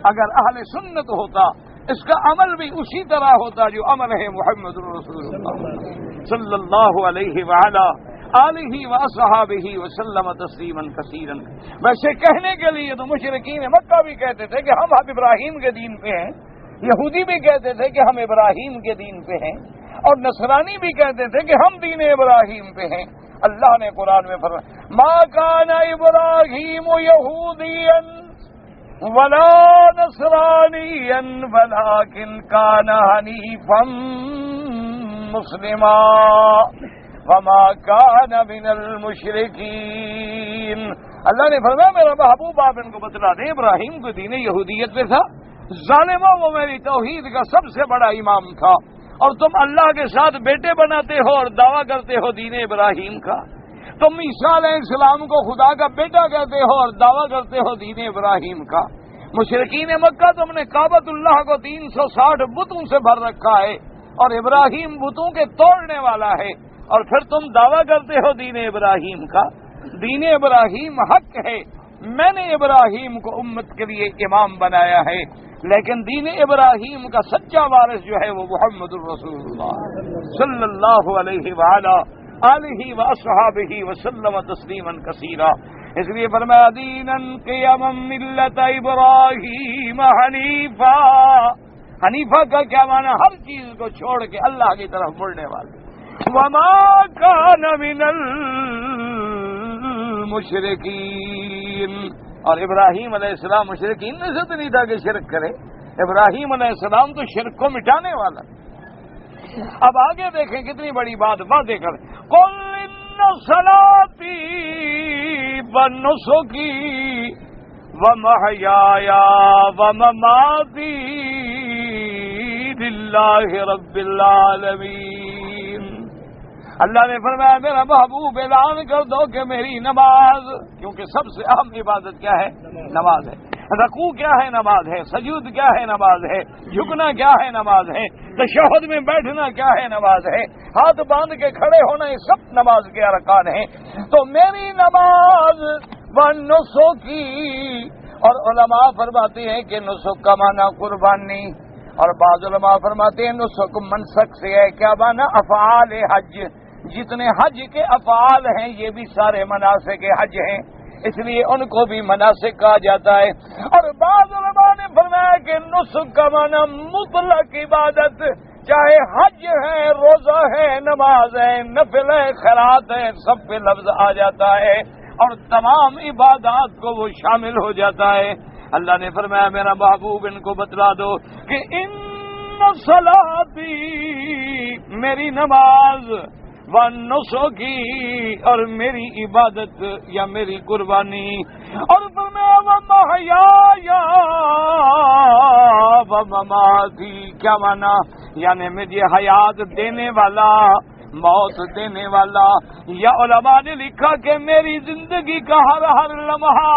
اگر اہل سنت ہوتا اس کا عمل بھی اسی طرح ہوتا جو عمل ہے محمد رسول اللہ صلی اللہ علیہ وآلہ آلہ واصحابہ وسلم تسلیما کثیرا۔ ویسے کہنے کے لیے تو مشرکین مکہ بھی کہتے تھے کہ ہم ابراہیم کے دین پہ ہیں، یہودی بھی کہتے تھے کہ ہم ابراہیم کے دین پہ ہیں، اور نصرانی بھی کہتے تھے کہ ہم دین ابراہیم پہ ہیں۔ اللہ نے قرآن میں فرمایا ما کان ابراہیم یہودیا ولا نصرانیا ولکن کان حنیفا مسلما وما کان من المشرکین۔ اللہ نے فرمایا میرا محبوب آپ ان کو بتلا دیں ابراہیم کو دین یہودیت پہ تھا، ظالموں وہ میری توحید کا سب سے بڑا امام تھا، اور تم اللہ کے ساتھ بیٹے بناتے ہو اور دعویٰ کرتے ہو دین ابراہیم کا، تم عیسیٰ علیہ السلام کو خدا کا بیٹا کہتے ہو اور دعویٰ کرتے ہو دین ابراہیم کا۔ مشرکین مکہ تم نے کعبۃ اللہ کو 360 بتوں سے بھر رکھا ہے، اور ابراہیم بتوں کے توڑنے والا ہے، اور پھر تم دعویٰ کرتے ہو دین ابراہیم کا۔ دین ابراہیم حق ہے، میں نے ابراہیم کو امت کے لیے امام بنایا ہے، لیکن دین ابراہیم کا سچا وارث جو ہے وہ محمد الرسول اللہ صلی اللہ علیہ وآلہ آلہ واصحابہ وسلم تسلیما کثیرا۔ اس لیے فرمایا دینا قیما ملت ابراہیم حنیفا۔ حنیفہ کا کیا معنی؟ ہر چیز کو چھوڑ کے اللہ کی طرف مڑنے والے۔ وما کان من المشرکین، اور ابراہیم علیہ السلام مشرکین میں سے تو نہیں تھا کہ شرک کرے، ابراہیم علیہ السلام تو شرک کو مٹانے والا۔ اب آگے دیکھیں کتنی بڑی بات واضح کریں، قل ان صلاتی ونسکی ومحیایا ومماتی للہ رب العالمین۔ اللہ نے فرمایا میرا محبوب اعلان کر دو کہ میری نماز، کیونکہ سب سے اہم عبادت کیا ہے؟ نماز ہے۔ رکوع کیا ہے؟ نماز ہے۔ سجود کیا ہے؟ نماز ہے۔ جھکنا کیا ہے؟ نماز ہے۔ تشہد میں بیٹھنا کیا ہے؟ نماز ہے۔ ہاتھ باندھ کے کھڑے ہونا یہ سب نماز کے ارکان ہیں۔ تو میری نماز ونسکی، اور علماء فرماتے ہیں کہ نسک کا معنی قربانی، اور بعض علماء فرماتے ہیں نسک منسک سے ہے، کیا معنی؟ افعال حج، جتنے حج کے افعال ہیں یہ بھی سارے مناسک حج ہیں، اس لیے ان کو بھی مناسک کہا جاتا ہے۔ اور بعض علماء نے فرمایا کہ نسک کا معنی مطلق عبادت، چاہے حج ہے، روزہ ہے، نماز ہے، نفل ہے، خیرات ہے، سب پہ لفظ آ جاتا ہے اور تمام عبادات کو وہ شامل ہو جاتا ہے۔ اللہ نے فرمایا میرا محبوب ان کو بتلا دو کہ ان صلاتی، میری نماز، ونسکی، اور میری عبادت یا میری قربانی، اور فرمایا ومحیایا ومماتی، کیا معنی؟ یعنی مجھے حیات دینے والا، موت دینے والا، یا علماء نے لکھا کہ میری زندگی کا ہر ہر لمحہ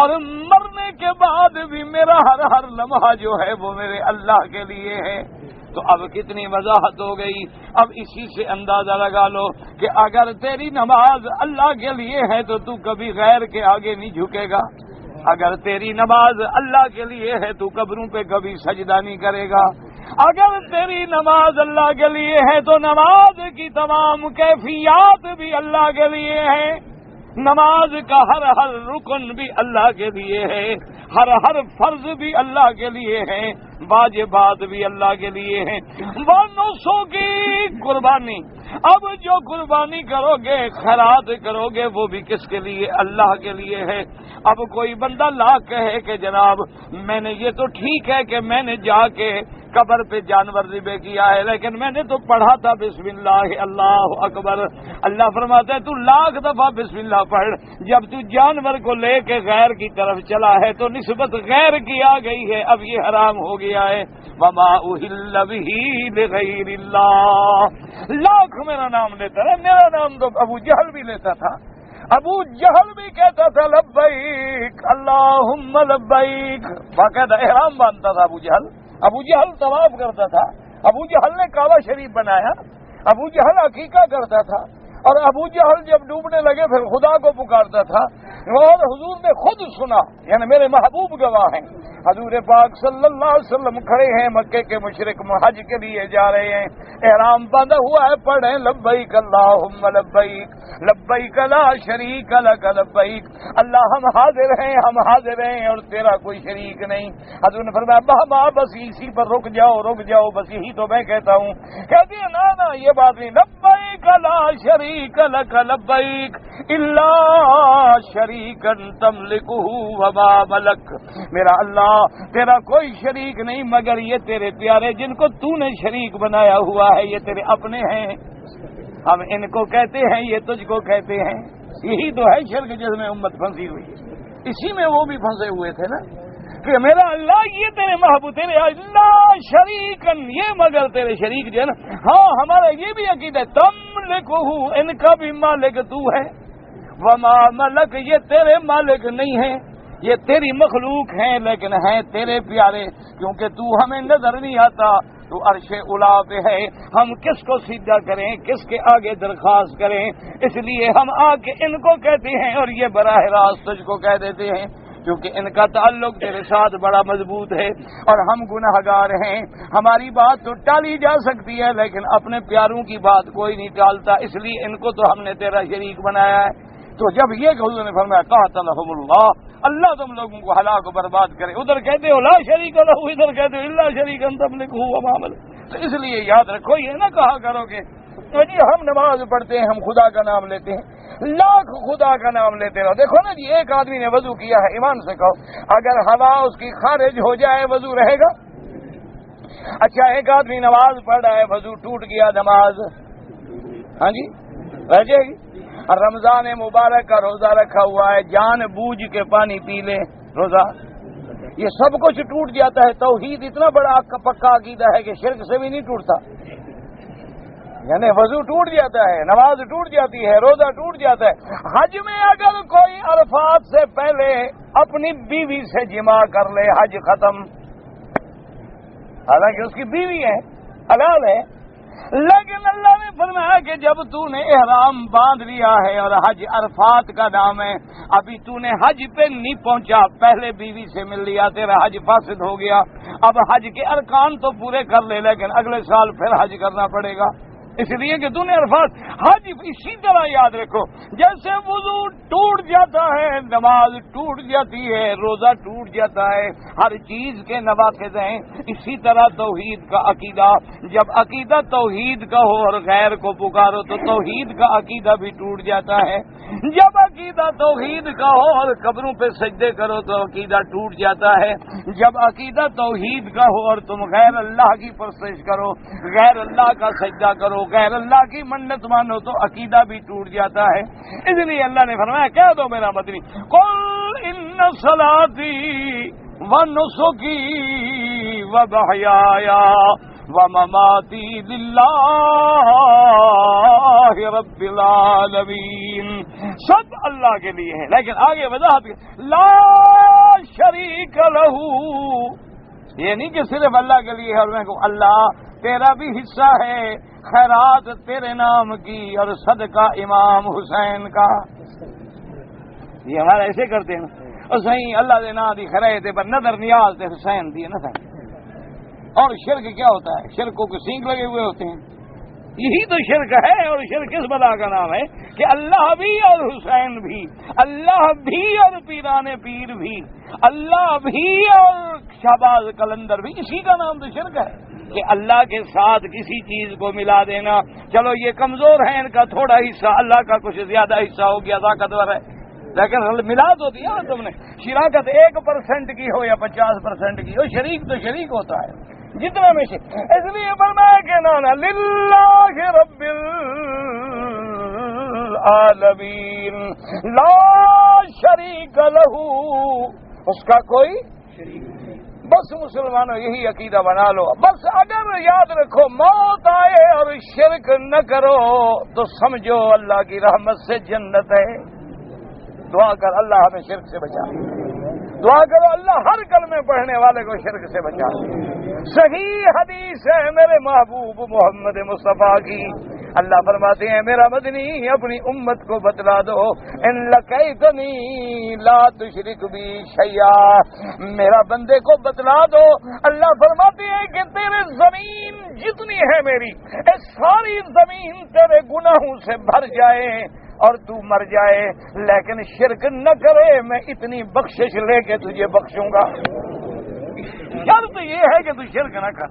اور مرنے کے بعد بھی میرا ہر ہر لمحہ جو ہے وہ میرے اللہ کے لیے ہے۔ تو اب کتنی وضاحت ہو گئی۔ اب اسی سے اندازہ لگا لو کہ اگر تیری نماز اللہ کے لیے ہے تو تو کبھی غیر کے آگے نہیں جھکے گا، اگر تیری نماز اللہ کے لیے ہے تو قبروں پہ کبھی سجدہ نہیں کرے گا، اگر تیری نماز اللہ کے لیے ہے تو نماز کی تمام کیفیات بھی اللہ کے لیے ہے، نماز کا ہر ہر رکن بھی اللہ کے لیے ہے، ہر ہر فرض بھی اللہ کے لیے ہے، واجبات بھی اللہ کے لیے ہیں۔ ونسو کی قربانی، اب جو قربانی کرو گے، خیرات کرو گے، وہ بھی کس کے لیے؟ اللہ کے لیے ہے۔ اب کوئی بندہ لا کہے کہ جناب میں نے یہ تو ٹھیک ہے کہ میں نے جا کے قبر پہ جانور ذبح کیا ہے، لیکن میں نے تو پڑھا تھا بسم اللہ اللہ اکبر۔ اللہ فرماتا ہے تو 1,00,000 دفعہ بسم اللہ پڑھ، جب تو جانور کو لے کے غیر کی طرف چلا ہے تو نسبت غیر کی آ گئی ہے، اب یہ حرام ہو گیا ہے۔ وما اہل بہ لغیر اللہ، لاکھ میرا نام لیتا ہے، میرا نام تو ابو جہل بھی لیتا تھا، ابو جہل بھی کہتا تھا لبیک اللہم لبیک، باقاعدہ احرام باندھتا تھا ابو جہل طواف کرتا تھا، ابو جہل نے کعبہ شریف بنایا، ابو جہل عقیقہ کرتا تھا، اور ابو جہل جب ڈوبنے لگے پھر خدا کو پکارتا تھا، اور حضور نے خود سنا، یعنی میرے محبوب گواہ ہیں، حضور پاک صلی اللہ علیہ وسلم کھڑے ہیں، مکے کے مشرک حج کے لیے جا رہے ہیں، احرام باندھا ہوا ہے، پڑھیں لبیک اللہم لبیک لبیک لا شریک لک لبیک، اللہ ہم حاضر ہیں اور تیرا کوئی شریک نہیں۔ حضور نے فرمایا بابا بس اسی پر رک جاؤ، بس یہی تو میں کہتا ہوں۔ کہتی ہے نا یہ بات نہیں، لبیک لا شریک لک لبیک الا شریکا تملکہ وما ملک، میرا اللہ تیرا کوئی شریک نہیں مگر یہ تیرے پیارے جن کو تو نے شریک بنایا ہوا ہے، یہ تیرے اپنے ہیں، ہم ان کو کہتے ہیں، یہ تجھ کو کہتے ہیں۔ یہی تو ہے شرک جس میں امت پھنسی ہوئی ہے، اسی میں وہ بھی پھنسے ہوئے تھے نا، کہ میرا اللہ یہ تیرے محبوب، تیرے اللہ شریکن، یہ مگر تیرے شریک جو ہے نا، ہاں ہمارا یہ بھی عقیدہ ہے، تملکہ، ان کا بھی مالک تو ہے، وما ملک، یہ تیرے مالک نہیں ہیں، یہ تیری مخلوق ہیں لیکن ہیں تیرے پیارے، کیونکہ تو ہمیں نظر نہیں آتا، تو عرش اولا پہ ہے، ہم کس کو سیدھا کریں، کس کے آگے درخواست کریں، اس لیے ہم آ کے ان کو کہتے ہیں اور یہ براہ راست تجھ کو کہہ دیتے ہیں، کیونکہ ان کا تعلق تیرے ساتھ بڑا مضبوط ہے، اور ہم گناہگار ہیں، ہماری بات تو ٹالی جا سکتی ہے لیکن اپنے پیاروں کی بات کوئی نہیں ٹالتا، اس لیے ان کو تو ہم نے تیرا شریک بنایا ہے۔ تو جب یہ کہ حضور نے فرمایا قاتلہم اللہ، اللہ تم لوگوں کو ہلاک و برباد کرے، ادھر کہتے ہو لا شریک لہ، ادھر کہتے ہو الا شریکا تملکہ وما ملک، تو اس لیے یاد رکھو، یہ نہ کہا کرو کہ جی ہم نماز پڑھتے ہیں، ہم خدا کا نام لیتے ہیں، لاکھ خدا کا نام لیتے رہو۔ دیکھو نا جی، ایک آدمی نے وضو کیا ہے، ایمان سے کہو اگر ہوا اس کی خارج ہو جائے وضو رہے گا؟ اچھا ایک آدمی نماز پڑھ رہا ہے، وضو ٹوٹ گیا، نماز ہاں جی رہ جائے گی؟ رمضان مبارک کا روزہ رکھا ہوا ہے، جان بوجھ کے پانی پی لے روزہ، یہ سب کچھ ٹوٹ جاتا ہے۔ توحید اتنا بڑا پکا عقیدہ ہے کہ شرک سے بھی نہیں ٹوٹتا، یعنی وضو ٹوٹ جاتا ہے، نماز ٹوٹ جاتی ہے، روزہ ٹوٹ جاتا ہے۔ حج میں اگر کوئی عرفات سے پہلے اپنی بیوی سے جماع کر لے، حج ختم، حالانکہ اس کی بیوی ہے، حلال ہے، لیکن اللہ نے فرمایا کہ جب تو نے احرام باندھ لیا ہے اور حج عرفات کا نام ہے، ابھی تو نے حج پہ نہیں پہنچا، پہلے بیوی سے مل لیا، تیرا حج فاسد ہو گیا، اب حج کے ارکان تو پورے کر لے لیکن اگلے سال پھر حج کرنا پڑے گا، اس لیے کہ تو نے عرفات حج اسی طرح یاد رکھو، جیسے وضو ٹوٹ جاتا ہے، نماز ٹوٹ جاتی ہے، روزہ ٹوٹ جاتا ہے، ہر چیز کے نواقض ہیں، اسی طرح توحید کا عقیدہ، جب عقیدہ توحید کا ہو اور غیر کو پکارو تو توحید کا عقیدہ بھی ٹوٹ جاتا ہے، جب عقیدہ توحید کا ہو اور قبروں پہ سجدے کرو تو عقیدہ ٹوٹ جاتا ہے، جب عقیدہ توحید کا ہو اور تم غیر اللہ کی پرستش کرو، غیر اللہ کا سجدہ کرو، غیر اللہ کی منت مانو تو عقیدہ بھی ٹوٹ جاتا ہے۔ اس لیے اللہ نے فرمایا کہہ دو میرا مدنی، قل ان صلاتی ونسکی ومحیایا ومماتی للہ رب العالمین، سب اللہ کے لیے ہے، لیکن آگے وضاحت لا شریک لہ، یہ نہیں کہ صرف اللہ کے لیے ہے، اور میں کہوں اللہ تیرا بھی حصہ ہے، خیرات تیرے نام کی اور صدقہ امام حسین کا، یہ ہمارا ایسے کرتے ہیں، اور صحیح اللہ دے نا دی خیرات پر نظر نیاز تے حسین دی نہ تھا۔ اور شرک کیا ہوتا ہے؟ شرکوں کے سینگ لگے ہوئے ہوتے ہیں، یہی تو شرک ہے، اور شرک کس بلا کا نام ہے کہ اللہ بھی اور حسین بھی، اللہ بھی اور پیران پیر بھی، اللہ بھی اور شہباز قلندر بھی، اسی کا نام تو شرک ہے کہ اللہ کے ساتھ کسی چیز کو ملا دینا۔ چلو یہ کمزور ہے، ان کا تھوڑا حصہ، اللہ کا کچھ زیادہ حصہ ہو گیا، طاقتور ہے، لیکن ملا تو دیا نا تم نے، شراکت 1% کی ہو یا 50% کی ہو، شریک تو شریک ہوتا ہے جتنا میں سے، اس لیے فرمایا کہ نانا للہ رب العالمین لا شریک لہ، اس کا کوئی شریک نہیں۔ بس مسلمانوں یہی عقیدہ بنا لو، بس اگر یاد رکھو موت آئے اور شرک نہ کرو تو سمجھو اللہ کی رحمت سے جنت ہے۔ دعا کر اللہ ہمیں شرک سے بچا، دعا کرو اللہ ہر کلمے پڑھنے والے کو شرک سے بچا، صحیح حدیث ہے میرے محبوب محمد مصطفیٰ کی، اللہ فرماتے ہیں میرا مدنی اپنی امت کو بتلا دو، ان لقیتنی لا تشرک بی شیئا، میرا بندے کو بتلا دو، اللہ فرماتے ہیں کہ تیرے زمین جتنی ہے میری، اس ساری زمین تیرے گناہوں سے بھر جائے اور تو مر جائے لیکن شرک نہ کرے، میں اتنی بخشش لے کے تجھے بخشوں گا، شرط یہ ہے کہ تو شرک نہ کر،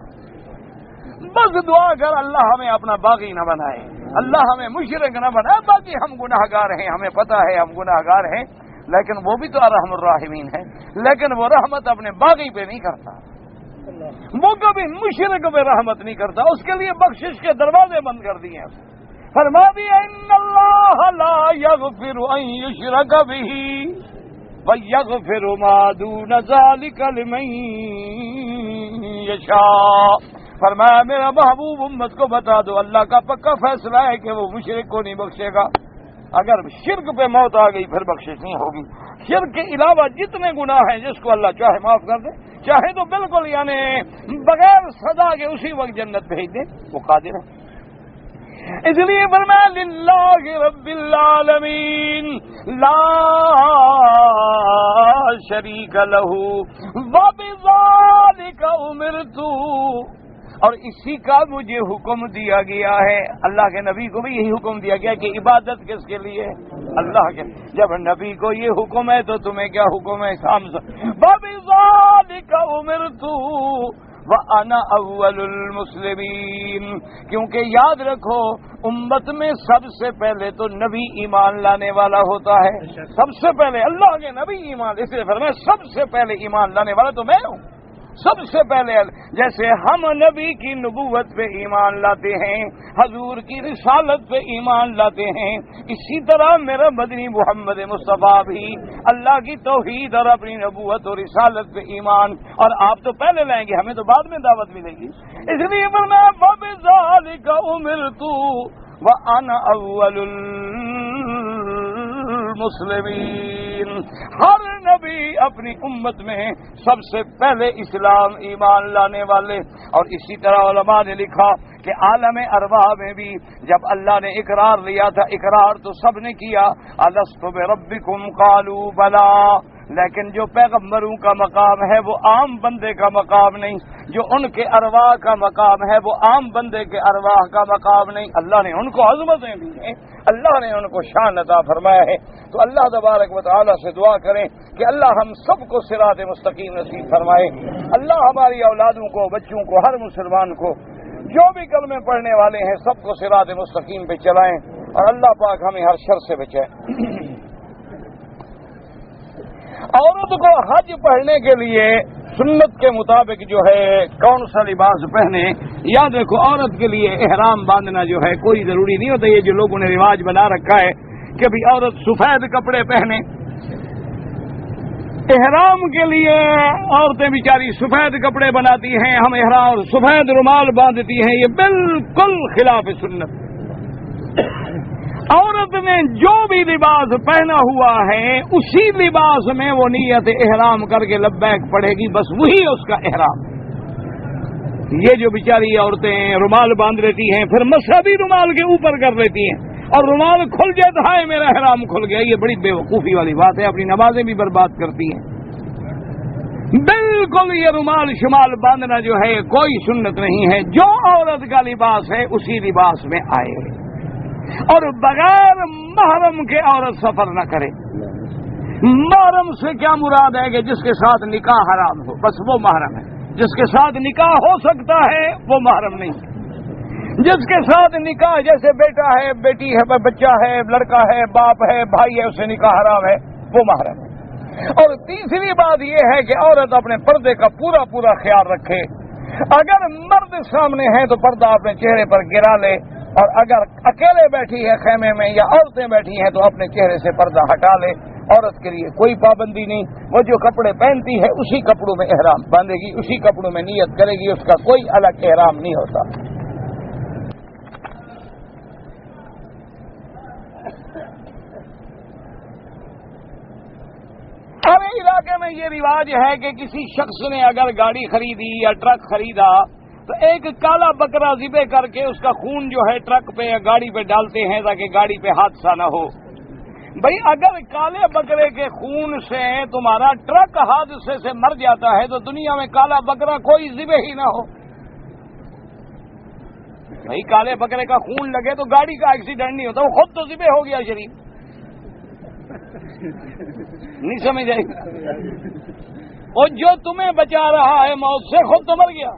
بس دعا کر اللہ ہمیں اپنا باغی نہ بنائے، اللہ ہمیں مشرک نہ بنائے، باقی ہم گناہگار ہیں، ہمیں پتہ ہے ہم گناہگار ہیں، لیکن وہ بھی تو ارحم الراحمین ہے، لیکن وہ رحمت اپنے باغی پہ نہیں کرتا، وہ کبھی مشرک پہ رحمت نہیں کرتا، اس کے لیے بخشش کے دروازے بند کر دیے ہیں، فرما دیا ان اللہ لا یغفر ان یشرک بہ وَيَغْفِرُ مَا دُونَ ذَلِكَ لِمَن يَشَاءُ، فرمایا میرا محبوب امت کو بتا دو اللہ کا پکا فیصلہ ہے کہ وہ مشرک کو نہیں بخشے گا، اگر شرک پہ موت آ گئی پھر بخشش نہیں ہوگی، شرک کے علاوہ جتنے گناہ ہیں جس کو اللہ چاہے معاف کر دے، چاہے تو بالکل یعنی بغیر سزا کے اسی وقت جنت بھیج دے، وہ قادر ہے، اس لیے فرمایا للہ رب العالمین لا شریک لہ وبذالک امرت، اور اسی کا مجھے حکم دیا گیا ہے، اللہ کے نبی کو بھی یہی حکم دیا گیا کہ عبادت کس کے لیے؟ اللہ کے، جب نبی کو یہ حکم ہے تو تمہیں کیا حکم ہے؟ وبذالک امرت وَأَنَا أَوَّلُ الْمُسْلِمِينَ، کیونکہ یاد رکھو امت میں سب سے پہلے تو نبی ایمان لانے والا ہوتا ہے، سب سے پہلے اللہ کے نبی ایمان، اس لیے فرمایا سب سے پہلے ایمان لانے والا تو میں ہوں، سب سے پہلے جیسے ہم نبی کی نبوت پہ ایمان لاتے ہیں، حضور کی رسالت پہ ایمان لاتے ہیں، اسی طرح میرا مدنی محمد مصطفیٰ بھی اللہ کی توحید اور اپنی نبوت اور رسالت پہ ایمان، اور آپ تو پہلے لائیں گے، ہمیں تو بعد میں دعوت ملے گی، اس لیے فرمایا وَبِذَالِكَ أُمِرْتُ وَأَنَا أَوَّلُ المسلمین، ہر نبی اپنی امت میں سب سے پہلے اسلام ایمان لانے والے، اور اسی طرح علماء نے لکھا کہ عالم ارواح میں بھی جب اللہ نے اقرار لیا تھا، اقرار تو سب نے کیا، الست بربکم قالوا بلا، لیکن جو پیغمبروں کا مقام ہے وہ عام بندے کا مقام نہیں، جو ان کے ارواح کا مقام ہے وہ عام بندے کے ارواح کا مقام نہیں، اللہ نے ان کو عظمتیں دی ہیں، اللہ نے ان کو شان عطا فرمایا ہے، تو اللہ تبارک و تعالی سے دعا کریں کہ اللہ ہم سب کو صراط مستقیم نصیب فرمائے، اللہ ہماری اولادوں کو، بچوں کو، ہر مسلمان کو جو بھی کلمے پڑھنے والے ہیں سب کو صراط مستقیم پہ چلائیں، اور اللہ پاک ہمیں ہر شر سے بچائے۔ عورت کو حج پڑھنے کے لیے سنت کے مطابق جو ہے کون سا لباس پہنے؟ یاد رکھو عورت کے لیے احرام باندھنا جو ہے کوئی ضروری نہیں ہوتا، یہ جو لوگوں نے رواج بنا رکھا ہے کہ بھی عورت سفید کپڑے پہنے، احرام کے لیے عورتیں بیچاری سفید کپڑے بناتی ہیں، ہم احرام سفید رومال باندھتی ہیں، یہ بالکل خلاف سنت۔ عورت نے جو بھی لباس پہنا ہوا ہے اسی لباس میں وہ نیت احرام کر کے لبیک پڑھے گی، بس وہی اس کا احرام۔ یہ جو بیچاری عورتیں رومال باندھ لیتی ہیں پھر مذہبی رومال کے اوپر کر لیتی ہیں اور رومال کھل جاتا ہے میرا احرام کھل گیا، یہ بڑی بے وقوفی والی بات ہے، اپنی نمازیں بھی برباد کرتی ہیں۔ بالکل یہ رومال شمال باندھنا جو ہے کوئی سنت نہیں ہے، جو عورت کا لباس ہے اسی لباس میں آئے، اور بغیر محرم کے عورت سفر نہ کرے۔ محرم سے کیا مراد ہے کہ جس کے ساتھ نکاح حرام ہو، بس وہ محرم ہے، جس کے ساتھ نکاح ہو سکتا ہے وہ محرم نہیں، جس کے ساتھ نکاح جیسے بیٹا ہے، بیٹی ہے، بچہ ہے، لڑکا ہے، باپ ہے، بھائی ہے، اسے نکاح حرام ہے، وہ محرم ہے۔ اور تیسری بات یہ ہے کہ عورت اپنے پردے کا پورا خیال رکھے، اگر مرد سامنے ہے تو پردہ اپنے چہرے پر گرا لے، اور اگر اکیلے بیٹھی ہے خیمے میں یا عورتیں بیٹھی ہیں تو اپنے چہرے سے پردہ ہٹا لے، عورت کے لیے کوئی پابندی نہیں، وہ جو کپڑے پہنتی ہے اسی کپڑوں میں احرام باندھے گی، اسی کپڑوں میں نیت کرے گی، اس کا کوئی الگ احرام نہیں ہوتا۔ اب علاقے میں یہ رواج ہے کہ کسی شخص نے اگر گاڑی خریدی یا ٹرک خریدا تو ایک کالا بکرا ذبح کر کے اس کا خون جو ہے ٹرک پہ یا گاڑی پہ ڈالتے ہیں تاکہ گاڑی پہ حادثہ نہ ہو۔ بھئی اگر کالے بکرے کے خون سے تمہارا ٹرک حادثے سے مر جاتا ہے تو دنیا میں کالا بکرا کوئی ذبح ہی نہ ہو۔ بھئی کالے بکرے کا خون لگے تو گاڑی کا ایکسیڈنٹ نہیں ہوتا، وہ خود تو ذبح ہو گیا شریف۔ نہیں سمجھ آئی؟ اور جو تمہیں بچا رہا ہے موت سے خود تو مر گیا،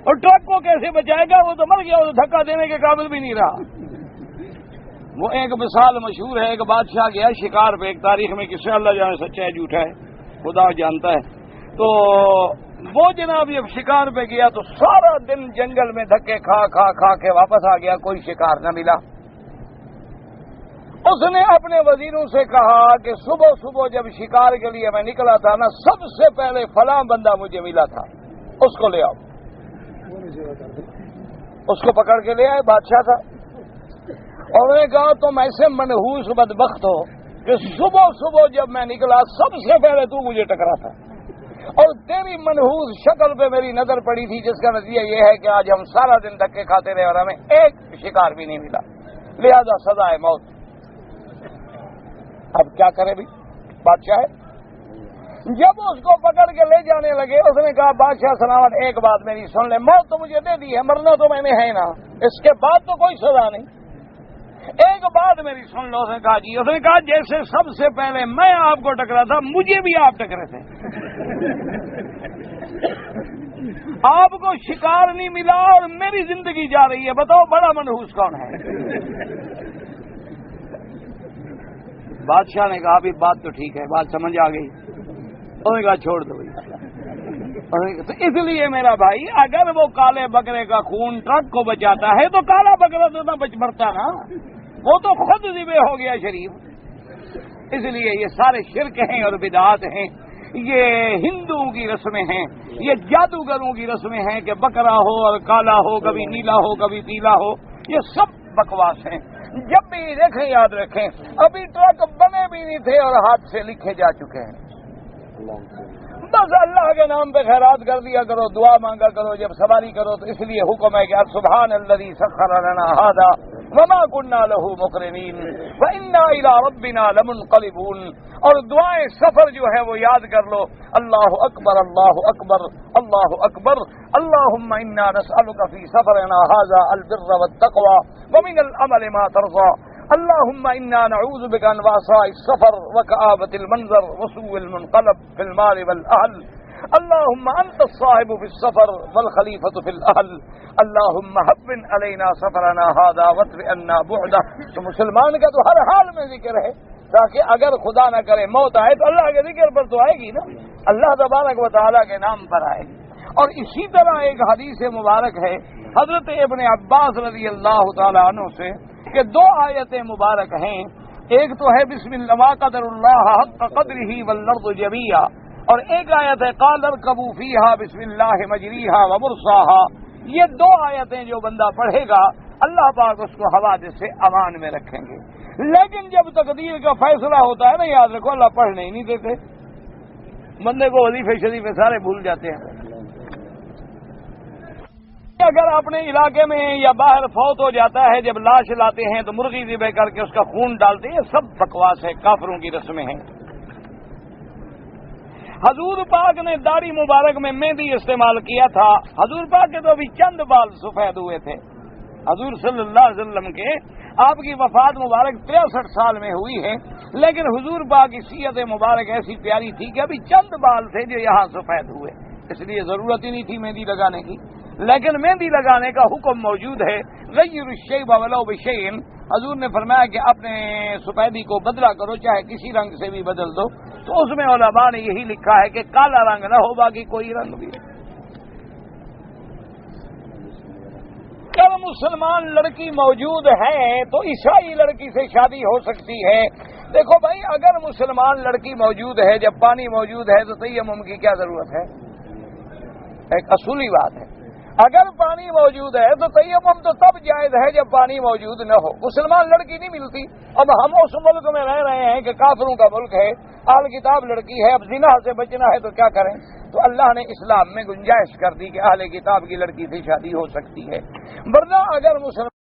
اور ٹرک کو کیسے بچائے گا؟ وہ تو مر گیا، وہ تو دھکا دینے کے قابل بھی نہیں رہا۔ وہ ایک مثال مشہور ہے، ایک بادشاہ گیا شکار پہ، ایک تاریخ میں کس سے اللہ جانے سچا ہے جھوٹا ہے خدا جانتا ہے، تو وہ جناب جب شکار پہ گیا تو سارا دن جنگل میں دھکے کھا کھا کھا کے واپس آ گیا، کوئی شکار نہ ملا۔ اس نے اپنے وزیروں سے کہا کہ صبح صبح جب شکار کے لیے میں نکلا تھا نا، سب سے پہلے فلاں بندہ مجھے ملا تھا، اس کو لے آؤ۔ اس کو پکڑ کے لے آئے، بادشاہ تھا، اور انہوں نے کہا تم ایسے منحوس بدبخت ہو کہ صبح صبح جب میں نکلا سب سے پہلے تو مجھے ٹکرا تھا، اور تیری منحوس شکل پہ میری نظر پڑی تھی، جس کا نتیجہ یہ ہے کہ آج ہم سارا دن دھکے کھاتے رہے اور ہمیں ایک شکار بھی نہیں ملا، لہذا سزا ہے موت۔ اب کیا کرے بھی بادشاہ ہے؟ جب اس کو پکڑ کے لے جانے لگے اس نے کہا بادشاہ سلامت ایک بات میری سن لے، موت تو مجھے دے دی ہے، مرنا تو میں نے ہے نا، اس کے بعد تو کوئی سزا نہیں، ایک بات میری سن لو۔ اس نے کہا جی۔ اس نے کہا جیسے سب سے پہلے میں آپ کو ٹکرا تھا مجھے بھی آپ ٹکرے تھے، آپ کو شکار نہیں ملا اور میری زندگی جا رہی ہے، بتاؤ بڑا منحوس کون ہے؟ بادشاہ نے کہا ابھی بات تو ٹھیک ہے، بات سمجھ آ گئی۔ انہوں نے کہا چھوڑ دو۔ تو اس لیے میرا بھائی اگر وہ کالے بکرے کا خون ٹرک کو بچاتا ہے تو کالا بکرا تو نہ مرتا نا، وہ تو خود ذبح ہو گیا شریف۔ اس لیے یہ سارے شرک ہیں اور بدعات ہیں، یہ ہندوؤں کی رسمیں ہیں، یہ جادوگروں کی رسمیں ہیں کہ بکرا ہو اور کالا ہو، کبھی نیلا ہو کبھی پیلا ہو، یہ سب بکواس ہیں۔ جب بھی دیکھیں یاد رکھیں ابھی ٹرک بنے بھی نہیں تھے اور ہاتھ سے لکھے جا چکے ہیں۔ بس اللہ کے نام پہ خیرات کر دیا کرو، دعا مانگا کرو جب سواری کرو، تو اس لیے حکم ہے کہ سبحان الذی سخر لنا ھذا وما كنا له مقرنین وانا الى ربنا لمنقلبون۔ اور دعائیں سفر جو ہے وہ یاد کر لو، اللہ اکبر اللہ اکبر اللہ اکبر، اللهم انا نسألك في سفرنا هذا البر والتقوى ومن العمل ما ترضى، اللهم انا نعوذ بك من وعثاء السفر وكآبة المنظر وسوء المنقلب في المال والاهل، اللهم انت الصاحب في السفر والخلیفۃ في الاهل، اللهم هون علينا سفرنا هذا واطر عنا بعده۔ تو مسلمان کا تو ہر حال میں ذکر ہے، تاکہ اگر خدا نہ کرے موت آئے تو اللہ کے ذکر پر تو آئے گی نا، اللہ تبارک و تعالیٰ کے نام پر آئے گی۔ اور اسی طرح ایک حدیث مبارک ہے حضرت ابن عباس رضی اللہ تعالیٰ عنہ سے کہ دو آیتیں مبارک ہیں، ایک تو ہے بسم اللہ ما قدر اللہ حق قدرہ والارض جمیعا، اور ایک آیت ہے قال ارکبوا فیہا بسم اللہ مجریہا ومرساہا۔ یہ دو آیتیں جو بندہ پڑھے گا اللہ پاک اس کو حوادث سے امان میں رکھیں گے، لیکن جب تقدیر کا فیصلہ ہوتا ہے نا، یاد رکھو اللہ پڑھنے ہی نہیں دیتے، بندے کو وظیفے شریفے سارے بھول جاتے ہیں۔ اگر اپنے علاقے میں یا باہر فوت ہو جاتا ہے، جب لاش لاتے ہیں تو مرغی ذبح کر کے اس کا خون ڈالتے ہیں، سب بکواس ہے، کافروں کی رسمیں ہیں۔ حضور پاک نے داڑھی مبارک میں مہندی استعمال کیا تھا، حضور پاک کے تو ابھی چند بال سفید ہوئے تھے، حضور صلی اللہ علیہ وسلم کے آپ کی وفات مبارک 63 سال میں ہوئی ہے، لیکن حضور پاک کی سیرت مبارک ایسی پیاری تھی کہ ابھی چند بال تھے جو یہاں سفید ہوئے، اس لیے ضرورت ہی نہیں تھی مہندی لگانے کی، لیکن مہندی لگانے کا حکم موجود ہے۔ غیر الشیب ولو بشیء، حضور نے فرمایا کہ اپنے سفیدی کو بدلا کرو، چاہے کسی رنگ سے بھی بدل دو، تو اس میں علماء نے یہی لکھا ہے کہ کالا رنگ نہ ہو، باقی کوئی رنگ بھی۔ اگر مسلمان لڑکی موجود ہے تو عیسائی لڑکی سے شادی ہو سکتی ہے۔ دیکھو بھائی اگر مسلمان لڑکی موجود ہے، جب پانی موجود ہے تو تیمم کی کیا ضرورت ہے؟ ایک اصولی بات ہے۔ اگر پانی موجود ہے تو تیمم تو تب جائز ہے جب پانی موجود نہ ہو. مسلمان لڑکی نہیں ملتی. اب ہم اس ملک میں رہ رہے ہیں کہ کافروں کا ملک ہے, اہل کتاب لڑکی ہے, اب زنا سے بچنا ہے تو کیا کریں؟ تو اللہ نے اسلام میں گنجائش کر دی کہ اہل کتاب کی لڑکی سے شادی ہو سکتی ہے. ورنہ اگر مسلمان